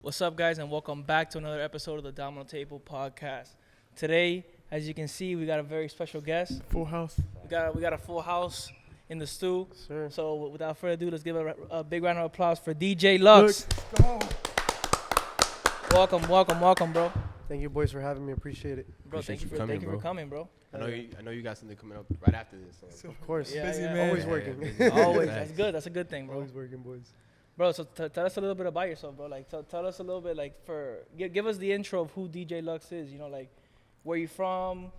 What's up, guys, and welcome back to another episode of the Domino Table Podcast. Today, as you can see, we got a very special guest. Full house. We got a full house in the stew. Sure. So without further ado, let's give a big round of applause for DJ Luxx. Welcome, bro. Thank you, boys, for having me. Appreciate it. Bro, thank you for coming, bro. I know you got something coming up right after this. So. Of course. Yeah, Busy yeah. man. Always Yeah, working. yeah, Always, Nice. that's good. That's a good thing, bro. Always working, boys. Bro, so tell us a little bit about yourself, bro. Like, tell us a little bit, like, give us the intro of who DJ Luxx is. You know, like, where you from,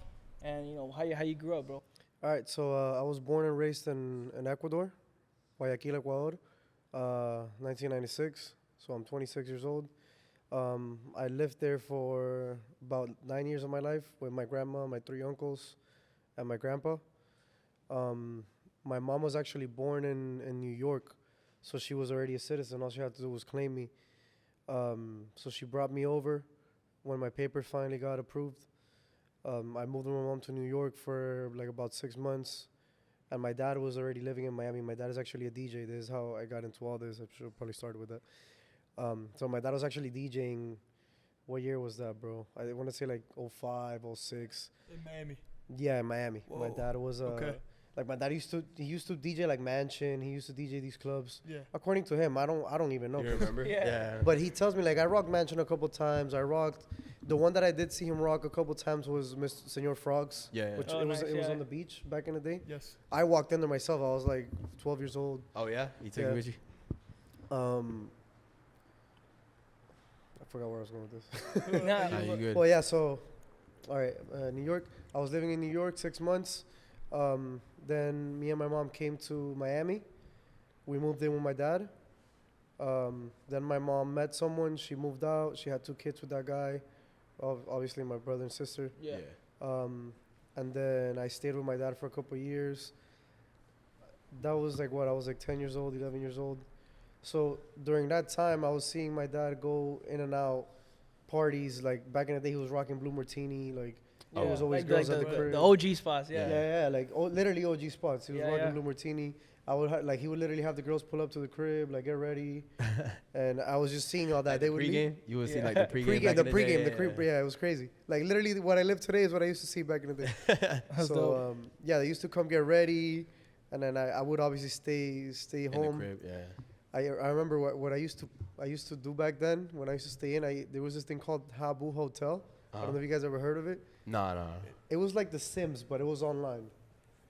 and you know how you grew up, bro. All right, so I was born and raised in Ecuador, Guayaquil, Ecuador, 1996. So I'm 26 years old. I lived there for about 9 years of my life with my grandma, my three uncles, and my grandpa. My mom was actually born in New York, so she was already a citizen. All she had to do was claim me. So she brought me over when my papers finally got approved. I moved with my mom to New York for like about 6 months, and my dad was already living in Miami. My dad is actually a DJ. This is how I got into all this. I should have probably started with that. So my dad was actually DJing. What year was that, bro? I want to say like 05, 06. In Miami. Yeah, in Miami. Whoa. My dad was Okay. like my dad used to DJ like Mansion. He used to DJ these clubs. Yeah. According to him, I don't even know. You remember? Yeah. But he tells me like I rocked Mansion a couple times. I rocked the one that I did see him rock a couple times was Mr. Senor Frogs. Yeah. Which Oh, it was nice, it was yeah. on the beach back in the day. Yes. I walked in there myself. I was like 12 years old. Oh yeah, you took Yeah. it with you. I forgot where I was going with this. Nah, Nah, you good? Well, yeah. So, all right, New York. I was living in New York 6 months. Then me and my mom came to Miami. We moved in with my dad. Then my mom met someone. She moved out. She had 2 kids with that guy. Obviously, my brother and sister. Yeah. And then I stayed with my dad for a couple of years. That was like what? I was like 10 years old, 11 years old. So during that time, I was seeing my dad go in and out parties. Like back in the day, he was rocking Blue Martini. Like Yeah, there was always like girls the, at the crib. the OG spots, yeah. Yeah, like literally OG spots. He was Yeah, rocking yeah. Blue Martini. I would like he would literally have the girls pull up to the crib, like get ready, and I was just seeing all that. Like They the would pregame. leave. You would see Yeah. like the pregame. back in The day, crib. Yeah, it was crazy. Like literally, what I live today is what I used to see back in the day. That's So dope. yeah, they used to come get ready, and then I would obviously stay In home. the crib, yeah. I remember what I used to do back then when I used to stay in. There was this thing called Habu Hotel. I don't know if you guys ever heard of it. Nah. It was like The Sims, but it was online.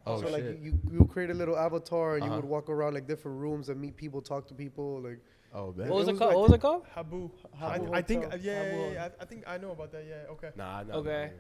Oh So shit. like you create a little avatar, and you Uh-huh. would walk around like different rooms and meet people, talk to people. Like Oh, man. What was it it was called? like- What was it called? Habu. Habu I think Hotel. I think I know about that. Yeah. Okay. Nah. Okay.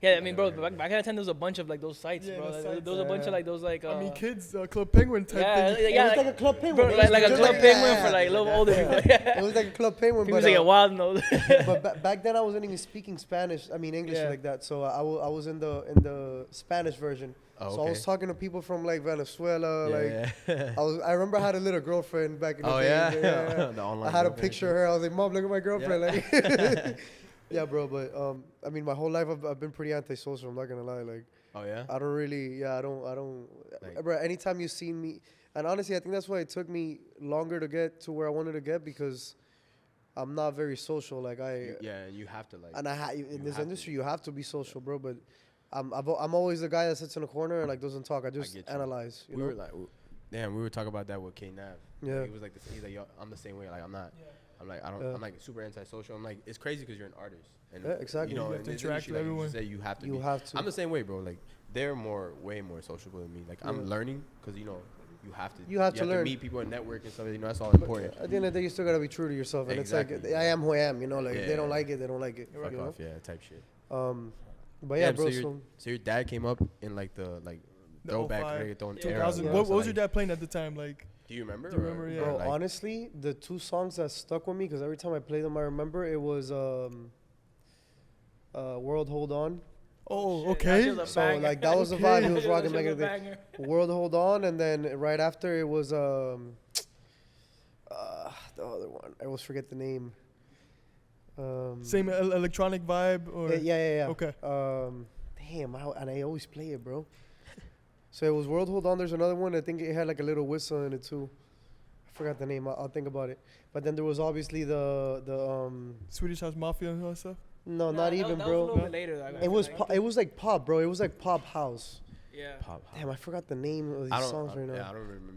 Yeah, I mean, bro, back in the time, there was a bunch of like those sites, Yeah, bro. the Like, sites, there was a bunch of like those like. I mean, kids, Club Penguin type yeah, thing. yeah, it was like, like a club penguin. bro, It like, was like a just club penguin yeah. for like little older people. It was like a club penguin, People but was like a wild nose. but back then I wasn't even speaking Spanish. I mean English Yeah. like that. So I was in the Spanish version. Oh, So I was talking to people from like Venezuela. Yeah. I remember I had a little girlfriend back in the Oh day. yeah. The online I had a girlfriend picture shit. of her. I was like, Mom, look at my girlfriend. Like, yeah, bro. But I mean, my whole life I've been pretty antisocial. I'm not gonna lie. Like, Oh yeah. I don't really. Yeah, I don't. Like- Bro, anytime you see me, and honestly, I think that's why it took me longer to get to where I wanted to get because I'm not very social. Like Yeah, and you have to like. and in this have to industry, be. you have to be social, bro. But I'm always the guy that sits in a corner and like doesn't talk. I just get you. analyze. You we know? were like, we were talking about that with K Nav. Yeah. He was like, he's like, yo, I'm the same way. Like, I'm not. Yeah. I'm like, I don't. Yeah. I'm like super antisocial. I'm like, it's crazy because you're an artist. And Yeah, exactly. You know, You have in to this interact industry, with like everyone. You say you have to. You be. have to. I'm the same way, bro. Like, they're way more sociable than me. Like, I'm Yeah. learning because you know, you have to. You have to learn. meet people and network and stuff. You know, that's all But important. at the end of the day, you still gotta be true to yourself, and it's like Exactly. I am who I am. You know, like if they don't Yeah. like it, they don't like it. Fuck You know? off, yeah, type shit. But yeah, bro. So your dad came up in like the The throwback 05, reggaeton 2000. era. Yeah. What So, was your like, dad playing at the time? Like, Do you remember? Do you remember, yeah. Bro, like, honestly, the 2 songs that stuck with me, because every time I play them, I remember it was World Hold On. oh, Shit, okay. that shit was a So banger. like that was the vibe he was That rocking shit back in was the a day. banger. World Hold On, and then right after it was the other one. I always forget the name. Same electronic vibe, or Yeah. Okay. Damn, and I always play it, bro. So it was World Hold On. There's another one. I think it had like a little whistle in it too. I forgot the name. I'll think about it. But then there was obviously the Swedish House Mafia and all that stuff. no, Nah, not that even, was a bro. little bit later. It was it was like pop, bro. It was like pop house. Yeah. Pop. Damn, I forgot the name of I these don't. songs right now. Yeah, I don't remember.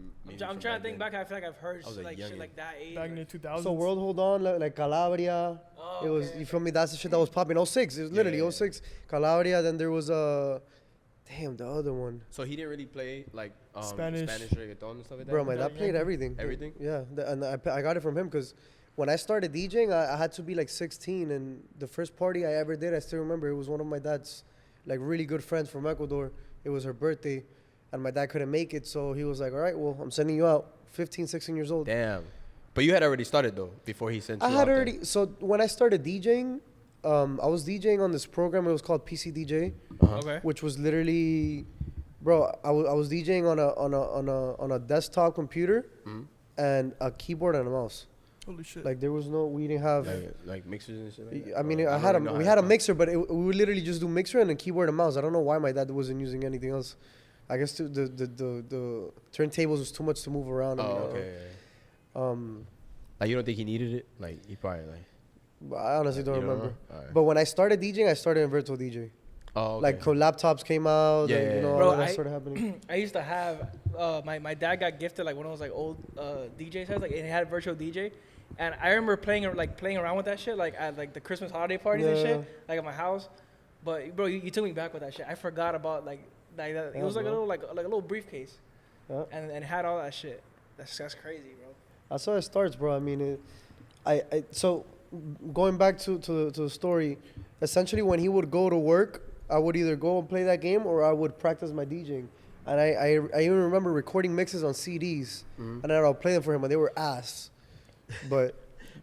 I'm trying to think back. I feel like I've heard I was a like shit youngin'. like that age. Back in the like- 2000s. So World Hold On, like Calabria. Oh, It was, okay, you feel me? That's the shit that was popping. 06. It was literally Yeah. 06. Calabria. Then there was damn, the other one. So he didn't really play like Spanish. reggaeton and stuff like that. Bro, my dad Yeah, played yeah. everything. Everything? Yeah, and I got it from him because when I started DJing, I had to be like 16, and the first party I ever did, I still remember, it was one of my dad's like really good friends from Ecuador. It was her birthday, and my dad couldn't make it, so he was like, all right, well, I'm sending you out. 15, 16 years old. Damn. But you had already started though before he sent you. I had out already. So when I started DJing, I was DJing on this program. It was called PC DJ, there. Uh-huh. Okay. which was literally, bro. I was DJing on a desktop computer Mhm. and a keyboard and a mouse. Holy shit. Like there was no, we didn't have. Like mixers and shit. Like that? I mean, Or I you had don't know we how had to a mixer, but we would literally just do mixer and a keyboard and mouse. I don't know why my dad wasn't using anything else. I guess the turntables was too much to move around. Oh, and, okay. Like you don't think he needed it? Like he probably like. But I honestly don't you remember. know? Alright. But when I started DJing, I started in virtual DJ. Oh, okay. Like laptops came out, Yeah, like, yeah, you know, yeah. all Bro, of that I- started happening. I used to have my dad got gifted like one of those like old DJ sets, like it had virtual DJ, and I remember playing around with that shit like at like the Christmas holiday parties and Yeah. shit, like at my house. But bro, you took me back with that shit. I forgot about like that. It Yeah, was like a bro. little like a little briefcase, Yeah. and it had all that shit. That's crazy, bro. That's how it starts, bro. I mean, so going back to the story, essentially when he would go to work, I would either go and play that game or I would practice my DJing. And I even remember recording mixes on CDs, Mhm. and then I'll play them for him, and they were ass. But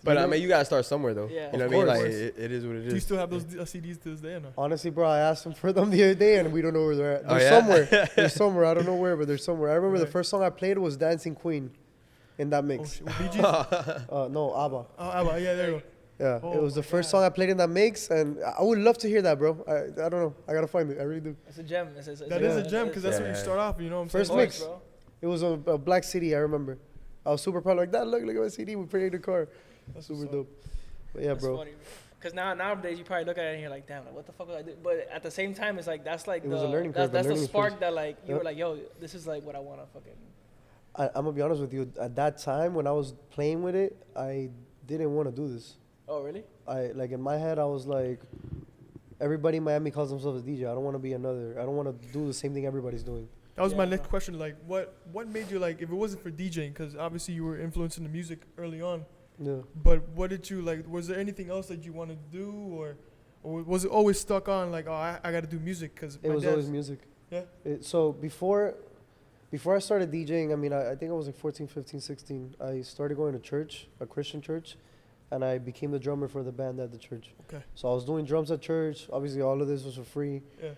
But you I know, mean, you gotta start somewhere though. Yeah. You know Of what I mean? course. Like it is what it Do you is. still have those CDs to this day or no? honestly, bro, I asked him for them the other day, and we don't know where they're at. Oh, They're yeah? somewhere. They're somewhere. I don't know where, but they're somewhere. I remember the Right. first song I played was Dancing Queen in that Oh, mix. shit. With Bee Gees? No, ABBA. Oh, Abba, yeah, there you go. Yeah, Oh it was the my first God. song I played in that mix, and I would love to hear that, bro. I don't know. I gotta find it. I really do. It's a gem. That is a gem because that's Yeah, where you yeah. start off. You know what I'm First saying? mix. bro. It was a Black City. I remember. I was super proud. Like that. Look at my CD. We played in the car. That's Super what's up. dope. But yeah, That's bro. funny. Because nowadays you probably look at it and you're like, damn, like, what the fuck was I doing? But at the same time, it's like that's like It was a learning that's, curve, a that's the learning spark phase. that like you Yep. were like, yo, this is like what I want to fucking. I'm gonna be honest with you. At that time, when I was playing with it, I didn't want to do this. Oh really? I like in my head, I was like, everybody in Miami calls themselves a DJ. I don't want to be another. I don't want to do the same thing everybody's doing. That was Yeah, my bro. next question. Like, what made you like? If it wasn't for DJing, because obviously you were influencing the music early on. Yeah. But what did you like? Was there anything else that you wanted to do, or was it always stuck on like, oh, I got to do music? Because It was always music. Yeah. So before I started DJing, I mean, I think I was like 14, 15, 16. I started going to church, a Christian church, and I became the drummer for the band at the church. Okay. So I was doing drums at church. Obviously, all of this was for free, Yeah.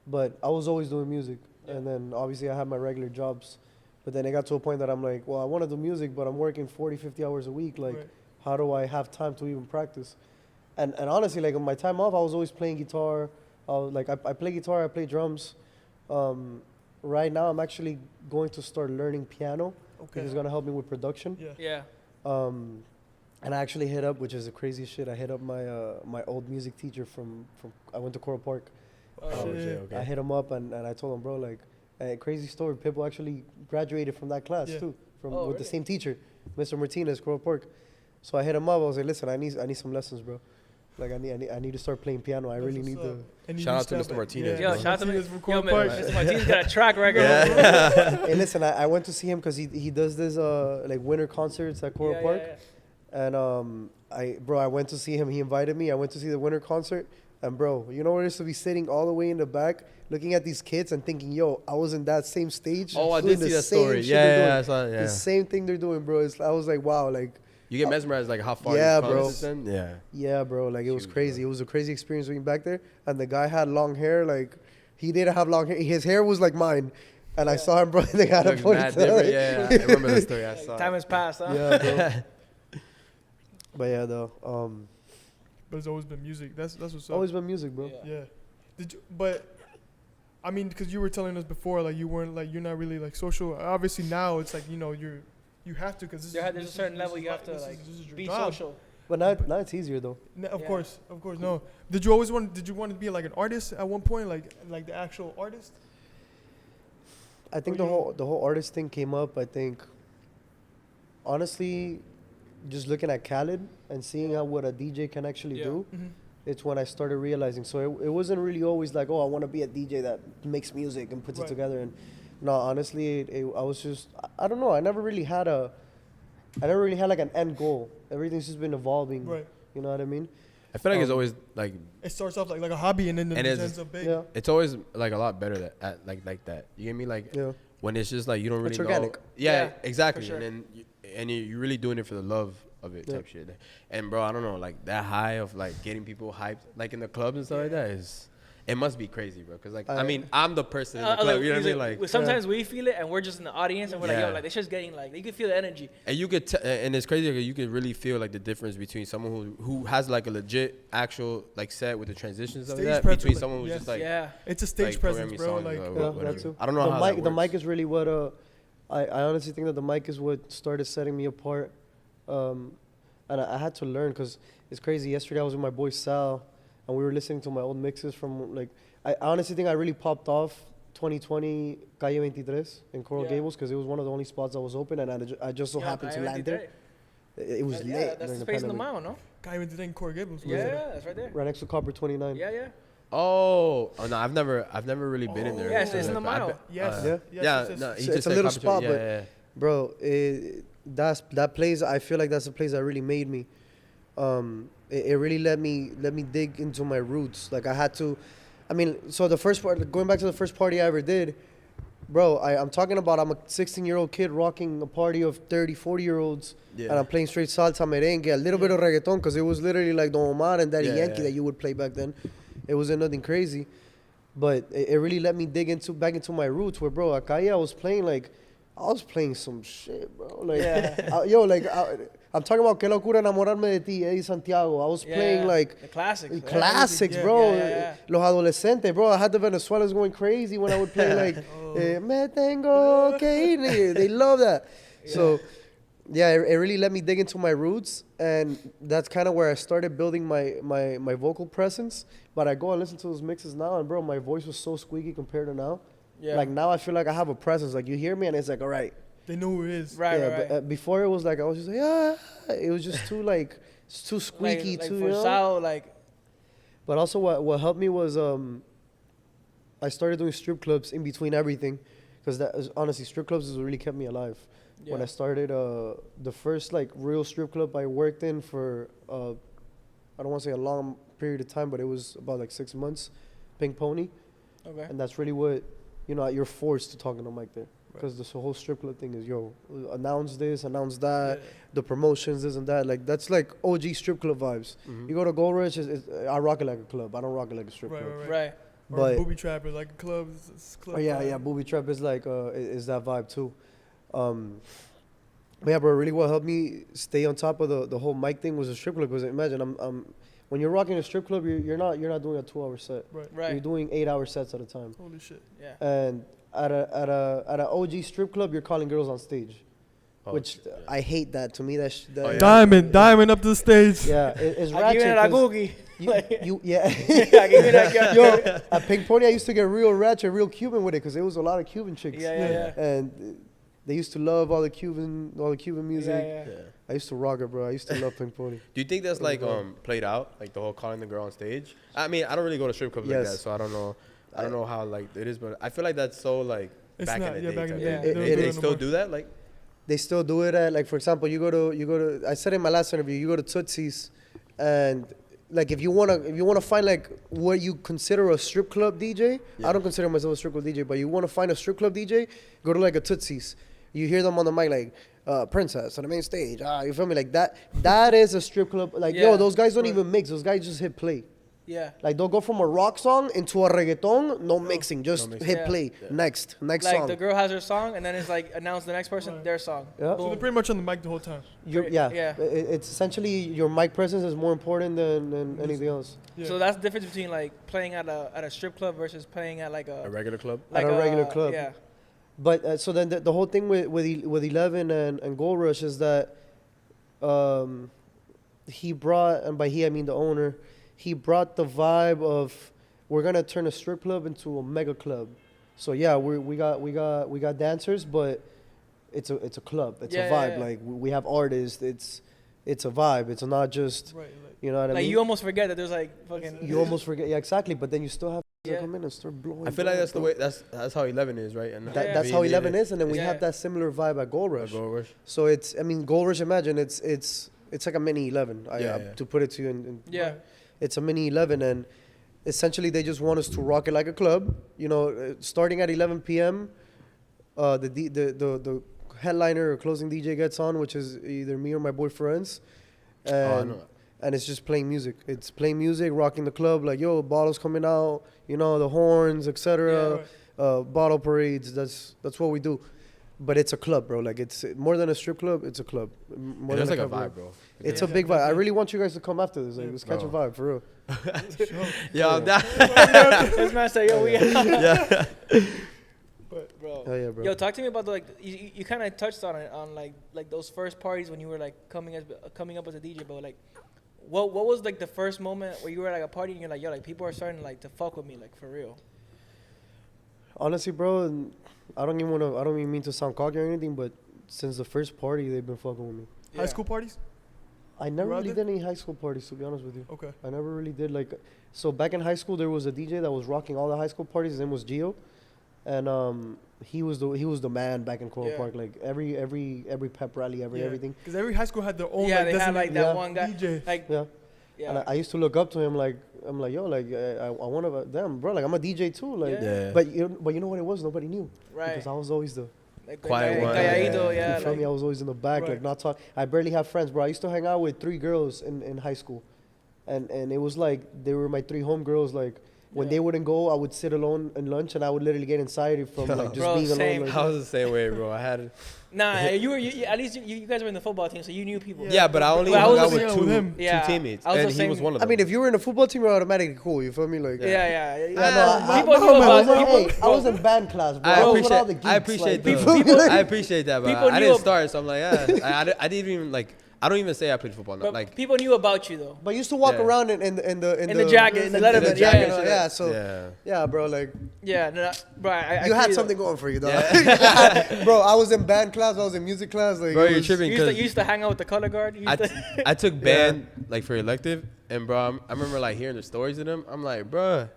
but I was always doing music. Yeah. And then obviously I had my regular jobs. But then it got to a point that I'm like, well, I want to do music, but I'm working 40, 50 hours a week. Like, Right. how do I have time to even practice? And honestly, like on my time off, I was always playing guitar. I play guitar, I play drums. Right now, I'm actually going to start learning piano. Okay. It's going to help me with production. Yeah. Yeah. And I actually hit up, which is the craziest shit, I hit up my old music teacher from I went to Coral Park. Oh, Oh, shit. shit, okay. I hit him up and I told him, bro, like, crazy story. Pitbull actually graduated from that class Yeah. too, with Oh, the really? same teacher, Mr. Martinez, Coral Park. So I hit him up. I was like, listen, I need some lessons, bro. Like I need to start playing piano. I That's really what's need up. to. And you Shout out used to have Mr. it. Martinez, Yo, bro. shout out to Martinez from Yo, Coral man, Park. Mr. Martinez got a track record. Yeah. Hey, listen, I went to see him because he does this like winter concerts at Coral Yeah, Park. yeah, And I went to see him. He invited me. I went to see the winter concert. And bro, you know where is to be sitting all the way in the back, looking at these kids and thinking, yo, I was in that same stage. Oh, I doing did see the that same story. shit they're Yeah, doing. I saw it. Yeah. The same thing they're doing, bro. I was like, wow, like, You get mesmerized like how far. Yeah, you've come bro. since then? Yeah. yeah, bro. Like, it was Huge, crazy. bro. It was a crazy experience being back there. And the guy had long hair. Like, he didn't have long hair. His hair was like mine. And I Yeah. saw him, bro. They had a Looks mad different. ponytail. Yeah, I remember the story. I yeah. saw. Time has passed, huh? Yeah, bro. But yeah, though. But it's always been music. That's what's up. Always been music, bro. Yeah. Yeah. Did you? But I mean, because you were telling us before, like you weren't like you're not really like social. Obviously now it's like you're you have to, because There's a certain level you have to like be job. social. But now it's easier though. Of Yeah. course. No. Did you want to be like an artist at one point, like the actual artist? I think Or the whole artist thing came up. I think, honestly, just looking at Khaled and seeing how what a DJ can actually Yeah. do, Mm-hmm. it's when I started realizing. So it wasn't really always like, oh, I want to be a DJ that makes music and puts it Right. together. And no, honestly, I was just, I don't know. I never really had like an end goal. Everything's just been evolving. Right. You know what I mean? I feel like it's always like It starts off like a hobby, and then it it's- ends up big. Yeah. it's always like a lot better like that. You get me? Like Yeah. when it's just like you don't really It's know. organic. Yeah, Yeah, exactly. for sure. And then you're really doing it for the love of it Yeah. type shit. And bro, I don't know, like that high of like getting people hyped like in the clubs and stuff like that is. It must be crazy, bro. Cause like I mean, I'm the person in the club. You know what I mean? Like sometimes we feel it and we're just in the audience and we're like, Yeah. yo, like this shit's getting like you can feel the energy. and you could and it's crazy because you could really feel like the difference between someone who has like a legit actual like set with the transitions of Stage that presence, between like, someone who's yes. just like Yeah. It's a stage like, presence, programming bro. songs Like, or Yeah, whatever. that too. I don't know the how mic, that the works. mic is really what I honestly think that the mic is what started setting me apart, and I had to learn because it's crazy. Yesterday I was with my boy Sal, and we were listening to my old mixes from like I honestly think I really popped off 2020 Calle 23 in Coral Yeah. Gables because it was one of the only spots that was open, and I just so Yeah, happened to I land there. It was Yeah, lit. that's during the the space in the pandemic. mile, no? guy went to think Corey Gables. Yeah, that's right there. Right next to Copper 29. Yeah. Oh no, I've never really been in there. Yeah, it's So, in the like, I mile. bet- Yes. Yeah. Yeah, yes. no, he It's just a said little Copper spot, Tree. but- Yeah. Bro, that place. I feel like that's the place that really made me. It really let me dig into my roots. Like I had to. I mean, so the first part, going back to the first party I ever did, bro. I'm talking about I'm a 16-year-old kid rocking a party of 30, 40-year-olds, Yeah. and I'm playing straight salsa, merengue, a little bit of reggaeton, because it was literally like Don Omar and Daddy Yeah, Yankee yeah. that you would play back then. It wasn't nothing crazy, but it really let me dig back into my roots. Where, bro, acá I was playing some shit, bro. Like, Yeah. I'm talking about Que Locura Enamorarme de Ti, Eddie Santiago. I was playing like the classics. classics, Yeah. bro. Yeah. Los Adolescentes, bro. I had the Venezuelans going crazy when I would play like Me Tengo Que Ir. They love that. So, yeah, it really let me dig into my roots, and that's kind of where I started building my vocal presence. But I go and listen to those mixes now, and bro, my voice was so squeaky compared to now. Yeah. Like now, I feel like I have a presence. Like you hear me, and it's like, all right. They know who it is. Right, Yeah, right. but, before it was like I was just like, it was just too like it's too squeaky, like too. for You know? Sal, like But also, what helped me was I started doing strip clubs in between everything, because honestly, strip clubs is what really kept me alive. When I started, the first like real strip club I worked in for I don't want to say a long period of time, but it was about like 6 months, Pink Pony, okay. and that's really what you're forced to talk on the mic there. Because this whole strip club thing is, announce this, announce that, the promotions, this and that. Like, that's like OG strip club vibes. Mhm. You go to Goldrush, I rock it like a club. I don't rock it like a strip club. Right. Or But- booby trapper, like a club. It's club Oh, yeah, vibe. Booby Trap is like, is that vibe too. But yeah, bro, really what helped me stay on top of the whole mic thing was a strip club. Because imagine, when you're rocking a strip club, you're not doing a 2-hour set. You're Right. doing 8-hour sets at a time. Holy shit. Yeah. And at an OG strip club, you're calling girls on stage, Oh, which shit, yeah. I hate that. To me, that Oh, yeah. Diamond up to the stage. yeah, it's I ratchet. give it a 'cause googie. yeah. I give it a Yo, at Pink Pony, I used to get real ratchet, real Cuban with it, because there was a lot of Cuban chicks. Yeah. And they used to love all the Cuban music. Yeah. Yeah. I used to rock it, bro. I used to love Pink Pony. Do you think that's It was like dope. played out, like the whole calling the girl on stage? I mean, I don't really go to strip clubs like Yes. that, so I don't know. I don't know how like it is, but I feel like that's so like It's back not- in the yeah, day. back in type the day. thing. They don't They do it still no more. do that, like. They still do it at, like, for example, you go to. I said in my last interview, you go to Tootsie's, and like if you wanna find like what you consider a strip club DJ. Yeah. I don't consider myself a strip club DJ, but you want to find a strip club DJ, go to like a Tootsie's. You hear them on the mic like, Princess on the main stage. You feel me? Like that. That is a strip club. Like, Yeah. those guys don't Right. even mix. Those guys just hit play. Yeah. Like, they'll go from a rock song into a reggaeton, no mixing, just mixing. hit Yeah. play. Yeah. Next Like song. the girl has her song, and then it's like announce the next person Right. their song. Yeah. So Boom. they're pretty much on the mic the whole time. Yeah. Yeah. It's essentially your mic presence is more important than anything else. Yeah. So that's the difference between like playing at a strip club versus playing at like A a regular club. like a regular club. Yeah. But so then the whole thing with 11 and Goldrush is that he brought, and by he I mean the owner, he brought the vibe of we're gonna turn a strip club into a mega club. So yeah, we got dancers, but it's a club. It's a vibe. Like we have artists. It's a vibe. It's not just you know what I mean. Like you almost forget that there's like fucking. You almost forget. Yeah, exactly. But then you still have to come in and start blowing. I feel like that's the way. That's how 11 is, right? And that's how 11 is, and then we have that similar vibe at Goldrush. So it's, I mean, Goldrush. Imagine it's like a mini 11. To put it to you, it's a mini 11, and essentially they just want us to rock it like a club. You know, starting at 11 p.m. The headliner or closing DJ gets on, which is either me or my boyfriends, and it's just playing music. It's playing music, rocking the club. Like, yo, bottles coming out, you know, the horns, etc. Bottle parades. That's what we do. But it's a club, bro. Like, it's more than a strip club. It's a club. More than like a vibe, bro. It's a big vibe. I really want you guys to come after this. Like, let's catch a vibe for real. Yo, This man said, yo, we. yeah. But bro. Oh yeah, bro. Yo, talk to me about the, like you kind of touched on it on like those first parties when you were like coming up as a DJ, but like what was like the first moment where you were like a party and you're like, yo, like people are starting like to fuck with me, like for real? Honestly, bro, I don't even mean to sound cocky or anything, but since the first party they've been fucking with me. High school parties? I never really did any high school parties, to be honest with you. Okay. I never really did so back in high school there was a DJ that was rocking all the high school parties. His name was Gio. And he was the man back in Coral Park. Like every pep rally, everything. Because every high school had their own. Yeah, they had like that one guy. DJ. Like yeah. And I used to look up to him. Like I'm like, yo, like I want to them, bro. Like I'm a DJ too. Like, but you know what it was? Nobody knew. Right. Because I was always the quiet one. You feel me? I was always in the back, like not talk. I barely have friends, bro. I used to hang out with 3 girls in high school, and it was like they were my 3 homegirls. Like. When they wouldn't go, I would sit alone in lunch, and I would literally get anxiety from like just being alone. Like, I was the same way, bro. I had. Nah, you at least you guys were in the football team, so you knew people. Yeah, but I only hung out with two teammates, and he was one of them. I mean, if you were in a football team, you're automatically cool. You feel me? Like People knew about I was in band class, bro. I appreciate that, but I didn't start, so I'm like, I didn't even like. I don't even say I played football. But like people knew about you though. But you used to walk around in the jacket, in the Letterman, yeah. So yeah, bro, like bro, you had something going for you, dog. Bro, I was in band class, I was in music class. Like, bro, you're tripping. You used to hang out with the color guard. I took band like for elective, and bro, I remember like hearing the stories of them. I'm like, bro.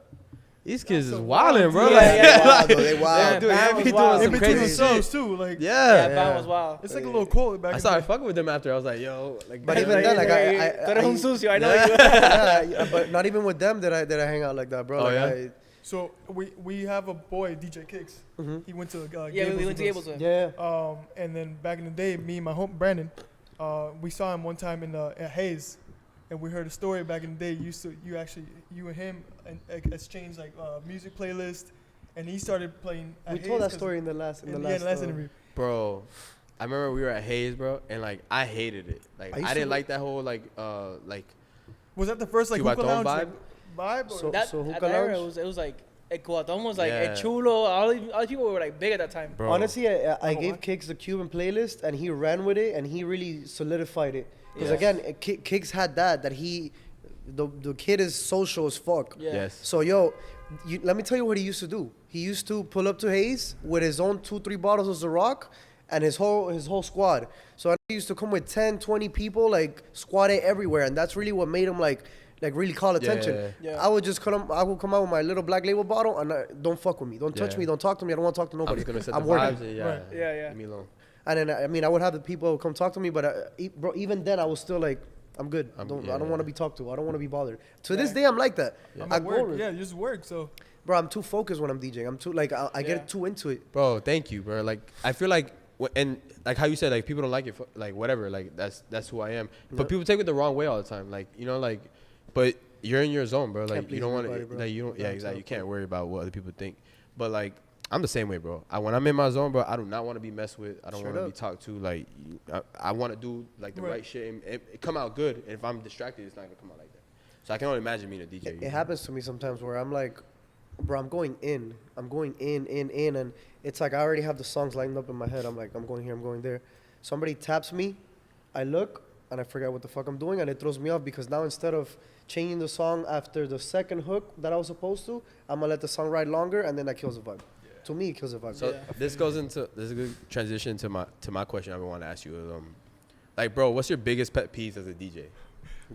These kids is wilding, bro. They wild. Dude, they be doing some crazy shit too. Like, band was wild. It's like a little quote back. I started fucking with them after. I was like, yo, like. But even then, like, I know you. But not even with them did I hang out like that, bro. Oh, like, yeah. So we have a boy, DJ Kicks. He went to we went to Gables with him. Yeah. And then back in the day, me and my home Brandon, we saw him one time at Hayes. And we heard a story back in the day. You and him exchanged like music playlist, and he started playing. We told that story in the last interview. Bro, I remember we were at Hayes, bro, and like I hated it. Like I didn't like that whole like. Was that the first like hookah lounge vibe? So hookah lounge? It was like Ecuador was like a chulo. All the people were like big at that time. Bro. Honestly, I gave Kicks the Cuban playlist, and he ran with it, and he really solidified it. Because again, Kicks had that the kid is social as fuck. Yes. So let me tell you what he used to do. He used to pull up to Hayes with his own 2-3 bottles of Ciroc and his whole squad. So I used to come with 10, 20 people, like squatted everywhere, and that's really what made him like really call attention. Yeah. I would come out with my little Black Label bottle, and don't fuck with me, don't touch me, don't talk to me. I don't want to talk to nobody. I'm just gonna set I'm the working. vibes. Yeah. Leave me alone. And then I would have the people come talk to me, but bro, even then I was still like, I'm good. I don't want to be talked to. I don't want to be bothered. To this day, I'm like that. I'm at work. Yeah, you just work. So, bro, I'm too focused when I'm DJing. I'm too I get too into it. Bro, thank you, bro. Like I feel like and like how you said, like people don't like it, like whatever. Like that's who I am. But people take it the wrong way all the time. Like but you're in your zone, bro. Like you don't want to. Like you don't. Yeah, exactly. You can't worry about what other people think. But like. I'm the same way, bro. When I'm in my zone, bro, I do not want to be messed with. I don't want to be talked to. Like, I want to do like the right shit and it come out good. And if I'm distracted, it's not gonna come out like that. So I can only imagine being a DJ. It happens to me sometimes where I'm like, bro, I'm going in, and it's like I already have the songs lined up in my head. I'm like, I'm going here, I'm going there. Somebody taps me, I look, and I forget what the fuck I'm doing, and it throws me off because now instead of changing the song after the second hook that I was supposed to, I'm gonna let the song ride longer, and then that kills the vibe. Yeah. To me, it kills the vibe. So this is a good transition to my question I want to ask you. Like, bro, what's your biggest pet peeve as a DJ?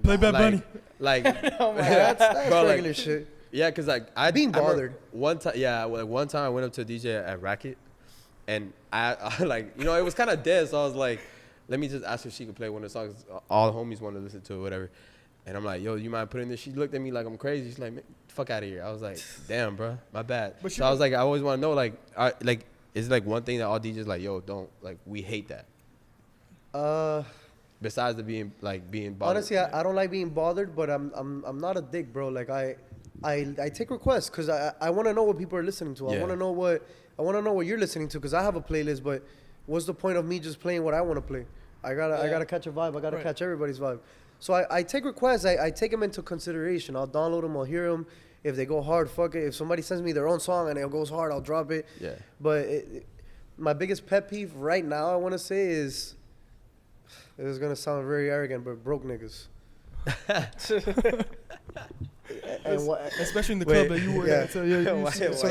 Play Bad Bunny. Like, oh my God, that's bro, regular like, shit. Yeah, cause like I being bothered. One time I went up to a DJ at Racket, and I like, you know, it was kind of dead, so I was like, let me just ask her if she could play one of the songs all the homies want to listen to or whatever. And I'm like, yo, you mind putting this? She looked at me like I'm crazy. She's like, man, fuck out of here. I was like, damn, bro, my bad. But so I was like, I always want to know, like, is it like one thing that all DJs like, yo, don't, like, we hate that. Besides the being bothered. Honestly, I don't like being bothered, but I'm not a dick, bro. Like I take requests because I want to know what people are listening to. Yeah. I want to know what you're listening to because I have a playlist. But what's the point of me just playing what I want to play? I gotta catch a vibe. I gotta catch everybody's vibe. So I take requests. I take them into consideration. I'll download them. I'll hear them. If they go hard, fuck it. If somebody sends me their own song and it goes hard, I'll drop it. Yeah. But my biggest pet peeve right now, I want to say is. It was gonna sound very arrogant, but broke niggas. Especially in the club that you were at. So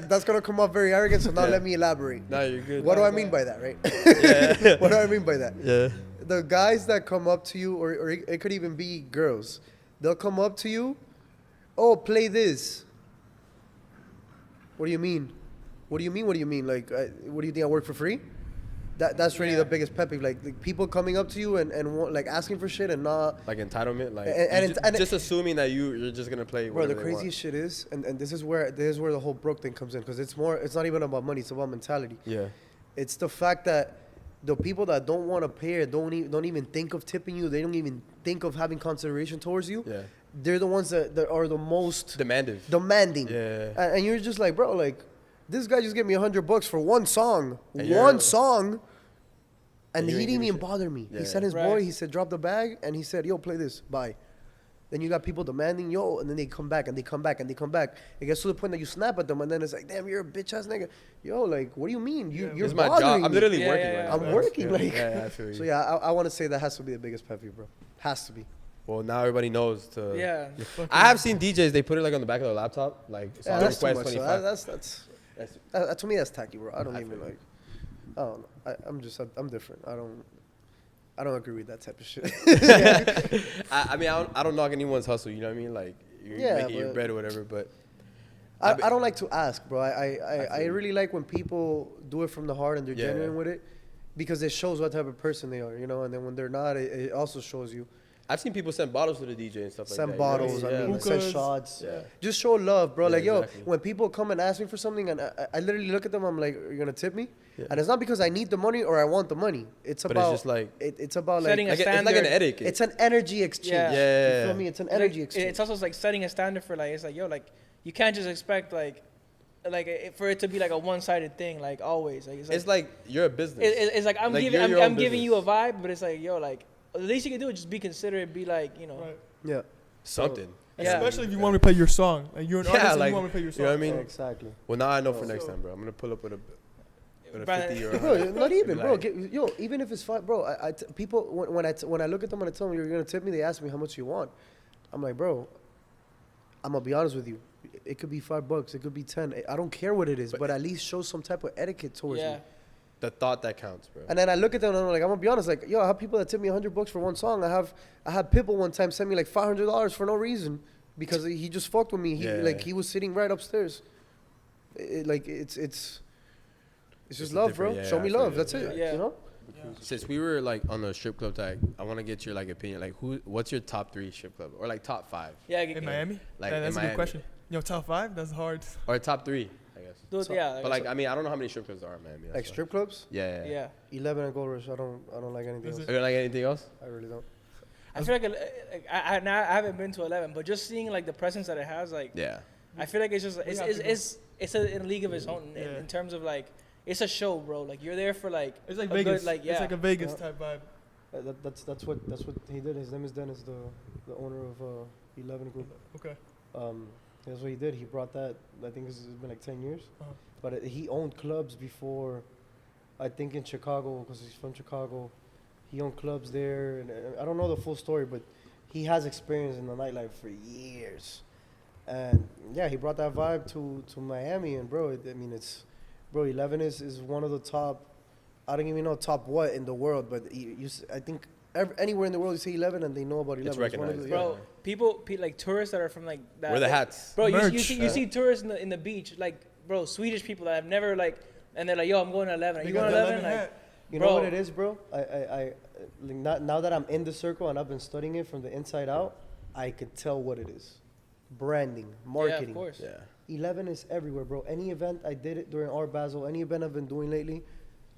that's gonna come off very arrogant. So now let me elaborate. No, you're good. What do I mean by that, right? Yeah. What do I mean by that? Yeah. The guys that come up to you, or it could even be girls, they'll come up to you. Oh, play this. What do you mean? What do you mean? What do you mean? Like, what do you think I work for free? That's really the biggest pet peeve. Like people coming up to you and like asking for shit and not like entitlement, like and just assuming that you're just gonna play. Bro, the craziest shit is, and this is where the whole broke thing comes in because it's not even about money, it's about mentality. Yeah, it's the fact that the people that don't want to pay or don't even think of tipping you, they don't even think of having consideration towards you. Yeah, they're the ones that are the most demanding. Yeah, and you're just like, bro, like. This guy just gave me $100 for one song. And he didn't even bother me. Yeah. He sent his boy, he said, drop the bag, and he said, yo, play this, bye. Then you got people demanding, yo, and then they come back, and they come back, and they come back. It gets to the point that you snap at them, and then it's like, damn, you're a bitch-ass nigga. Yo, like, what do you mean? You're my job. I'm literally working right now. I'm working, like. Yeah, I feel you. So, yeah, I want to say that has to be the biggest pet peeve, bro. Has to be. Well, now everybody knows to... Yeah. I have seen DJs, they put it, like, on the back of their laptop, like, song request 25. So to me, that's tacky, bro. I don't even like. I don't know. I'm different. I don't agree with that type of shit. I mean, I don't knock anyone's hustle. You know what I mean? Like you're making your bread or whatever. But I don't like to ask, bro. I really like when people do it from the heart and they're genuine with it, because it shows what type of person they are, you know. And then when they're not, it also shows you. I've seen people send bottles to the DJ and stuff like that. Send bottles, send shots. Yeah. Just show love, bro. Yeah, like, yo, when people come and ask me for something, and I literally look at them, I'm like, are you going to tip me? Yeah. And it's not because I need the money or I want the money. It's about, it's just like, it's about setting like, a standard. It's like an etiquette. It's an energy exchange. Yeah. You feel me? It's an energy exchange. It's also like setting a standard for like, it's like, yo, like, you can't just expect like for it to be like a one-sided thing, like always. Like, it's like you're a business. It's like I'm giving you a vibe, but it's like, yo, like, the least you can do is just be considerate, be like, you know. Right. Yeah. Something. Especially if you want me to play your song. Like, you're an artist and you want me to play your song. You know what I mean? Yeah, exactly. Well, now I know for next time, bro. I'm going to pull up with a 50 or 100. Bro, not even, bro. Yo, even if it's fine, bro. People, when I look at them and I tell them you're going to tip me, they ask me how much you want. I'm like, bro, I'm going to be honest with you. It could be $5. It could be 10. I don't care what it is, but at least show some type of etiquette towards me. The thought that counts, bro. And then I look at them and I'm like, I'm gonna be honest, like, yo, I have people that tip me $100 for one song. I had Pitbull one time send me like $500 for no reason because he just fucked with me. He was sitting right upstairs. It's just love, bro. Yeah, show me love. That's it. Yeah. You know. Yeah. Since we were like on the strip club tag, I want to get your like opinion. Like, what's your top 3 strip club or like top 5? Yeah, in Miami. Like, that's a good question. Yo, top 5? That's hard. Or top 3. Dude, but like, I mean, I don't know how many strip clubs there are in Miami. Like strip clubs? Yeah. 11 and Goldrush. I don't like anything else. You don't like anything else? I really don't. I feel like I haven't been to 11, but just seeing like the presence that it has, like, I feel like it's just it's in a league of its own in terms of like it's a show, bro. Like you're there for like it's like Vegas. It's like a Vegas type vibe. That's what he did. His name is Dennis, the owner of 11 Group. Okay. That's what he did. He brought that. I think it's been like 10 years. Uh-huh. But he owned clubs before. I think in Chicago, because he's from Chicago. He owned clubs there, and I don't know the full story, but he has experience in the nightlife for years. And yeah, he brought that vibe to Miami, and bro, it's 11 is one of the top. I don't even know top what in the world, but I think anywhere in the world you say 11 and they know about 11. It's recognized, Bro, people like tourists that are from like that. Wear the hats. Bro, you Merch. see tourists in the beach, like bro, Swedish people that have never like, and they're like, yo, I'm going to 11. Are They you got going the to 11? 11 Like, hat. You bro. know what it is, bro? I like now that I'm in the circle and I've been studying it from the inside out, I could tell what it is. Branding, marketing. Yeah, of course. Yeah. 11 is everywhere, bro. Any event, I did it during Art Basel. Any event I've been doing lately,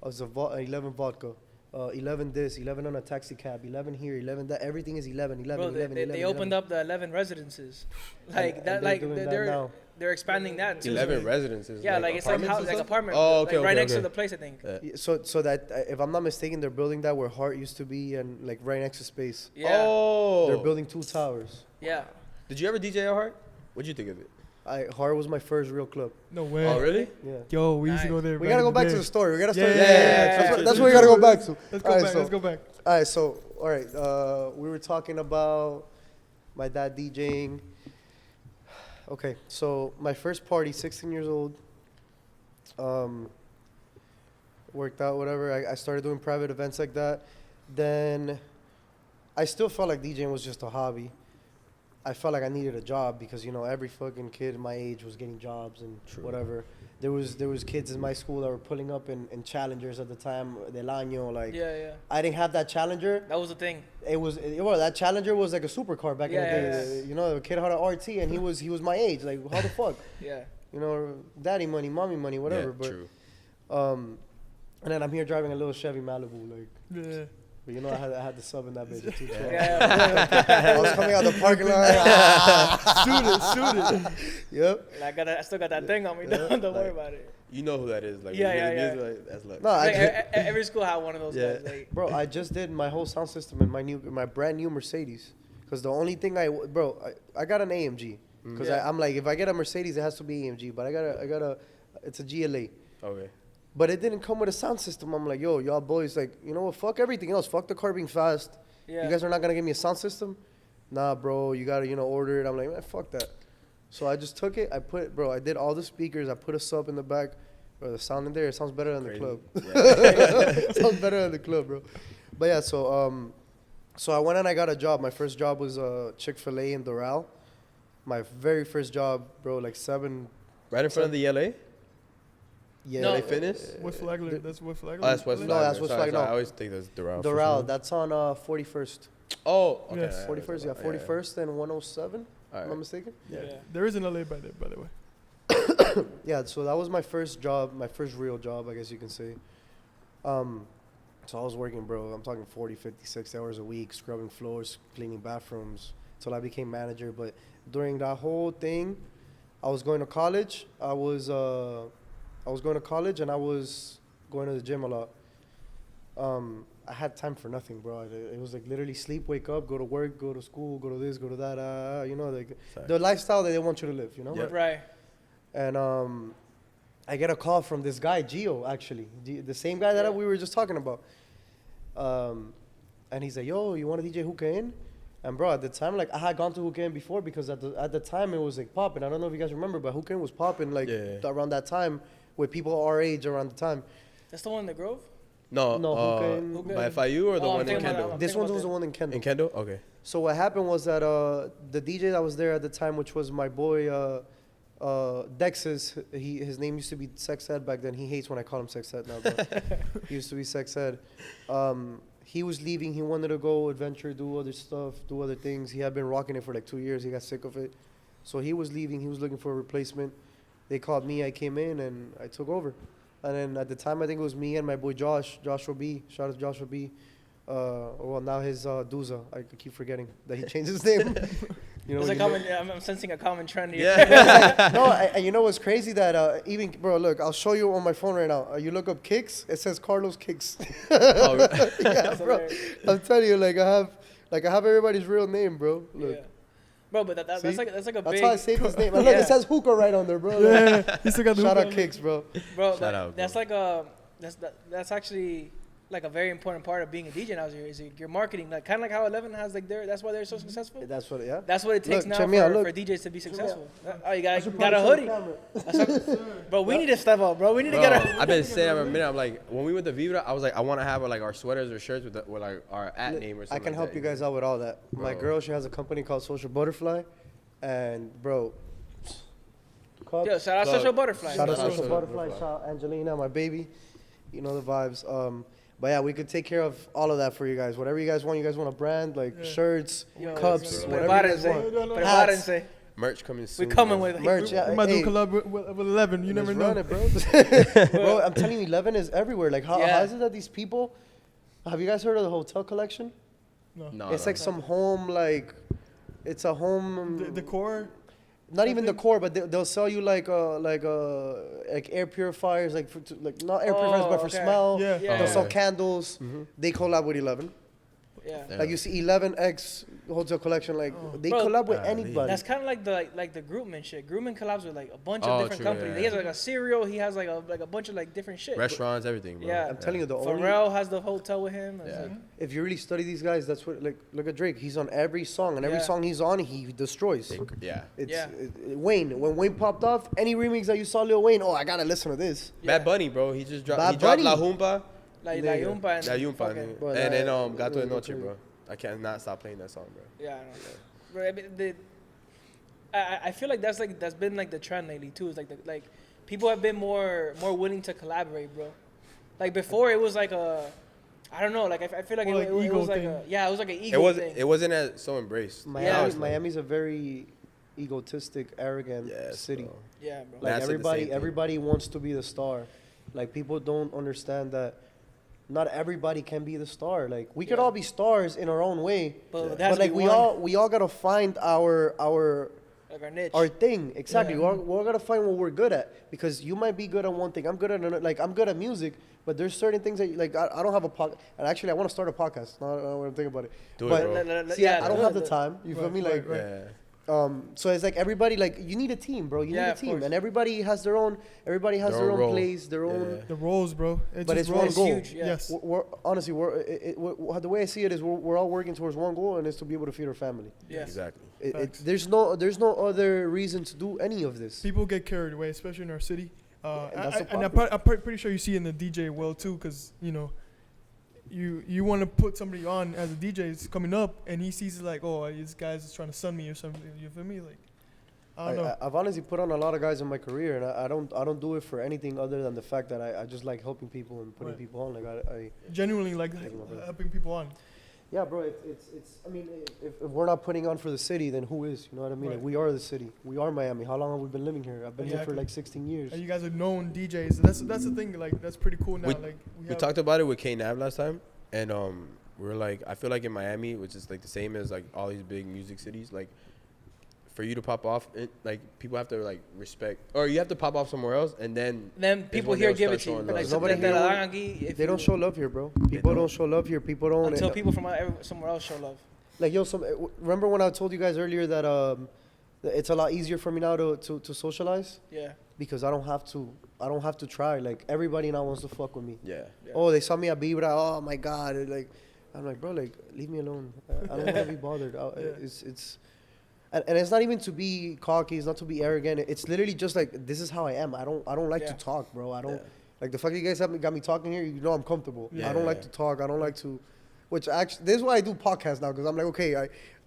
I was 11 vodka, 11 this, 11 on a taxi cab, 11 here, 11 that. Everything is 11, 11, Bro, 11, they 11. opened up the 11 residences, like And that. they're Like doing that they're now. they're expanding that too. 11 residences. Yeah, like it's like apartments house, and like stuff? apartment. Oh, like okay, right okay, next to okay. the place, I think. Yeah. So that if I'm not mistaken, they're building that where Heart used to be and like right next to Space. Yeah. Oh. They're building 2 towers. Yeah. Did you ever DJ at Heart? What'd you think of it? Heart was my first real club. No way. Oh, really? Yeah. Yo, we used to Nice. go there. We back gotta in go back day. to the story. We gotta Yeah, start. yeah, yeah, That's true, what true, we gotta true. go back to. Let's go Alright, back. so- Let's go back. All right, so all right, we were talking about my dad DJing. Okay, so my first party, 16 years old. Worked out, whatever. I started doing private events like that. Then I still felt like DJing was just a hobby. I felt like I needed a job because every fucking kid my age was getting jobs and True. whatever. There was kids in my school that were pulling up in Challengers at the time, Del Año, like. Yeah. I didn't have that Challenger. That was the thing. That Challenger was like a supercar back in the day. Yeah. The kid had an RT and he was my age. Like how the fuck? Yeah. Daddy money, mommy money, whatever. Yeah, true. And then I'm here driving a little Chevy Malibu, like. Yeah. But I had the sub in that bitch at 212. Yeah. I was coming out the parking lot. Suited. Yep. Like, I still got that thing on me. Yeah. Don't worry about it. You know who that is. Like, Yeah, when you hear the yeah, music, like, that's like. No, Like, I every school had one of those Yeah. guys. Like, bro, I just did my whole sound system in my brand new Mercedes. Because the only thing I got an AMG. Because Yeah. I'm like, if I get a Mercedes, it has to be AMG. But it's a GLA. Okay. But it didn't come with a sound system. I'm like, yo, y'all boys, like, you know what? Fuck everything else. Fuck the car being fast. yeah. You guys are not gonna give me a sound system? Nah, bro. You gotta, order it. I'm like, man, fuck that. So I just took it. I did all the speakers. I put a sub in the back. Bro, the sound in there, it sounds better than Crazy. the club. Yeah. Sounds better than the club, bro. But yeah, so I went and I got a job. My first job was Chick-fil-A in Doral. My very first job, bro, like 7. Right in front of the LA? Yeah. No, LA Fitness? What Flagler? That's what Flagler. Oh, that's West No, Flagler. that's West Sorry, Flagler, no. I always think that's Doral. for Doral. sure. That's on 41st. Oh, okay. Yes. 41st, yeah, 41st and 107. All Am I right. mistaken? Yeah. There is an LA by the way. Yeah, so that was my first job, my first real job, I guess you can say. So I was working, bro, I'm talking 40, 50, 60 hours a week, scrubbing floors, cleaning bathrooms, till I became manager. But during that whole thing, I was going to college. I was going to college and I was going to the gym a lot. I had time for nothing, bro. It was like literally sleep, wake up, go to work, go to school, go to this, go to that. Like the lifestyle that they want you to live, Yep. Right. And I get a call from this guy, Gio, actually. The same guy that we were just talking about. And he's like, yo, you want to DJ Hookah In? And bro, at the time, like, I had gone to Hookah In before because at the time it was like popping. I don't know if you guys remember, but Hookah In was popping like around that time with people our age around the time. That's the one in the Grove? No, No, Hookah In. by FIU or the Oh, I'm one in thinking about Kendall? that This one about was that. the one in Kendall. In Kendall? Okay. So what happened was that the DJ that was there at the time, which was my boy Dex's, his name used to be Sex Ed back then. He hates when I call him Sex Ed now, but he used to be Sex Ed. He was leaving. He wanted to go adventure, do other stuff, do other things. He had been rocking it for like 2 years. He got sick of it. So he was leaving. He was looking for a replacement. They called me. I came in and I took over. And then at the time, I think it was me and my boy Joshua B. Shout out to Joshua B. Well, now his Duza. I keep forgetting that he changed his name. It's when a you common. I'm sensing a common trend here. Yeah. no, and you know what's crazy that even bro, look, I'll show you on my phone right now. You look up Kicks, it says Carlos Kicks. Oh, right. Yeah, That's bro. hilarious. I'm telling you, I have everybody's real name, bro. Look. Yeah. Bro, but that's like a That's big. how I saved his name. Look, Yeah. it says hookah right on there, bro. Yeah, he still got the Shout hook out on. Kicks, bro. Bro, Shout but out, that's bro. like that's actually like a very important part of being a DJ now is your marketing. Like kind of like how 11 has like that's why they're so successful. That's what, yeah. That's what it takes Look, now check me out, for look. DJs to be successful. Oh, you I should got a probably show hoodie. the camera. That's what, bro, we need to step up, bro. We need to Bro, get a. I've been saying for a minute. I'm like, when we went to Vibra, I was like, I want to have like our sweaters or shirts with like our name or I something. can like help that, you guys out with all that. My Bro. girl, she has a company called Social Butterfly, and bro, Cups, Yo, shout out Plug. Social Butterfly. shout out Shout out Social Social Butterfly, Butterfly. shout out Angelina, my baby. You know the vibes. But yeah, we could take care of all of that for you guys. Whatever you guys want. You guys want a brand like Yeah. shirts, Yo, cups, bro. whatever you guys want. Prepárense. Hats. Merch coming We soon. coming bro. with Merch, yeah. We might do a Hey, collab with 11. You never let's know. run it, bro. Bro, I'm telling you, 11 is everywhere. Like, how Yeah. is it that these people? Have you guys heard of the hotel collection? No, It's no. like some home, like, it's a home. The core. Not I even the think- core, but they'll sell you like air purifiers, like like not air purifiers, but for okay. smell. Yeah. Yeah. They'll sell Okay. candles. Mhm. They collab with 11. Yeah. Yeah. Like you see 11X hotel collection, like they Bro, collab with yeah. anybody. That's kind of like the Groupman shit. Groupman collabs with like a bunch Oh, of different true, companies. yeah. He has like a cereal. He has like a bunch of like different shit. Restaurants, everything, bro. Yeah. I'm telling you, the only Pharrell has the hotel with him. It's Yeah. like- if you really study these guys, that's what like look at Drake. He's on every song, and every Yeah. song he's on, he destroys. Yeah. It's Yeah. Wayne. When Wayne popped off, any remix that you saw Lil Wayne, oh, I gotta listen to this. Bad Bunny, bro. He just dropped. Bad He dropped La Bunny. Humpa. like Nigga. Yumpa and La Yumpa. fucking- Bro, And then that- Gato de that- Noche, bro. I can't not stop playing that song, bro. Yeah, I know. Bro, I mean, I feel like that's been like the trend lately too. It's like people have been more willing to collaborate, bro. Like before, it was like a, I don't know. Like I feel like More like it ego was like thing. it was like an ego thing. It wasn't as so embraced. Miami's a very egotistic, arrogant Yes, city. bro. Yeah, bro. Like That's like the same thing. everybody wants to be the star. Like people don't understand that not everybody can be the star. Like we could Yeah. all be stars in our own way. But there has But to like be we all gotta find our like our niche. our thing. Exactly. Yeah. We all gotta find what we're good at. Because you might be good at one thing. I'm good at another. Like I'm good at music, but there's certain things that like I don't have a podcast. And actually, I want to start a podcast. Now that I'm thinking about it. Do it, but bro. see, I don't have the time. You feel Right, me? right, Like. right. Yeah. So it's like everybody like you need a team, bro. You Yeah, need a of team, course. and everybody has their own. Everybody has Their their own own role. place, their Yeah. own. The roles, bro. But just it's one roles. goal. huge, yeah. Yes. We're honestly the way I see it is we're all working towards one goal, and it's to be able to feed our family. Yeah. Exactly. Facts. There's no other reason to do any of this. People get carried away, especially in our city. And that's the And I'm, problem. pretty sure you see in the DJ world too, because you know, you want to put somebody on as a DJ is coming up, and he sees it like, oh, this guy's just trying to sun me or something. You feel me? Like, I don't know. I've honestly put on a lot of guys in my career, and I don't do it for anything other than the fact that I just like helping people and putting Right. people on. Like I Genuinely like Thank you, my brother. helping people on. yeah, bro. It's. I mean, if we're not putting on for the city, then who is? You know what I mean? Like, Right. we are the city. We are Miami. How long have we been living here? I've been here for Exactly. like 16 years. And you guys are known DJs. That's the thing. Like, that's pretty cool now. We- Like, We have- talked about it with K Nav last time, and we were like, I feel like in Miami, which is like the same as like all these big music cities, like for you to pop off, like people have to like respect, or you have to pop off somewhere else, and then Then people when here they'll give it start to you. showing Like, love. so Nobody te la here- dan aquí if They don't you- show love here, bro. People don't show love here. People don't. until people from somewhere else show love. Like yo, remember when I told you guys earlier that that it's a lot easier for me now to socialize Yeah. because I don't have to try. Like everybody now wants to fuck with me. yeah, Yeah. Oh, they saw me at Vibra. Oh my god! Like I'm like, bro, like leave me alone. I don't want to be bothered. It's and it's not even to be cocky. It's not to be arrogant. It's literally just like this is how I am. I don't like Yeah. to talk, bro. I don't Yeah. like the fact that you guys got me talking here. You know I'm comfortable. Yeah. I don't like to talk. I don't like to. Which actually, this is why I do podcasts now because I'm like, okay,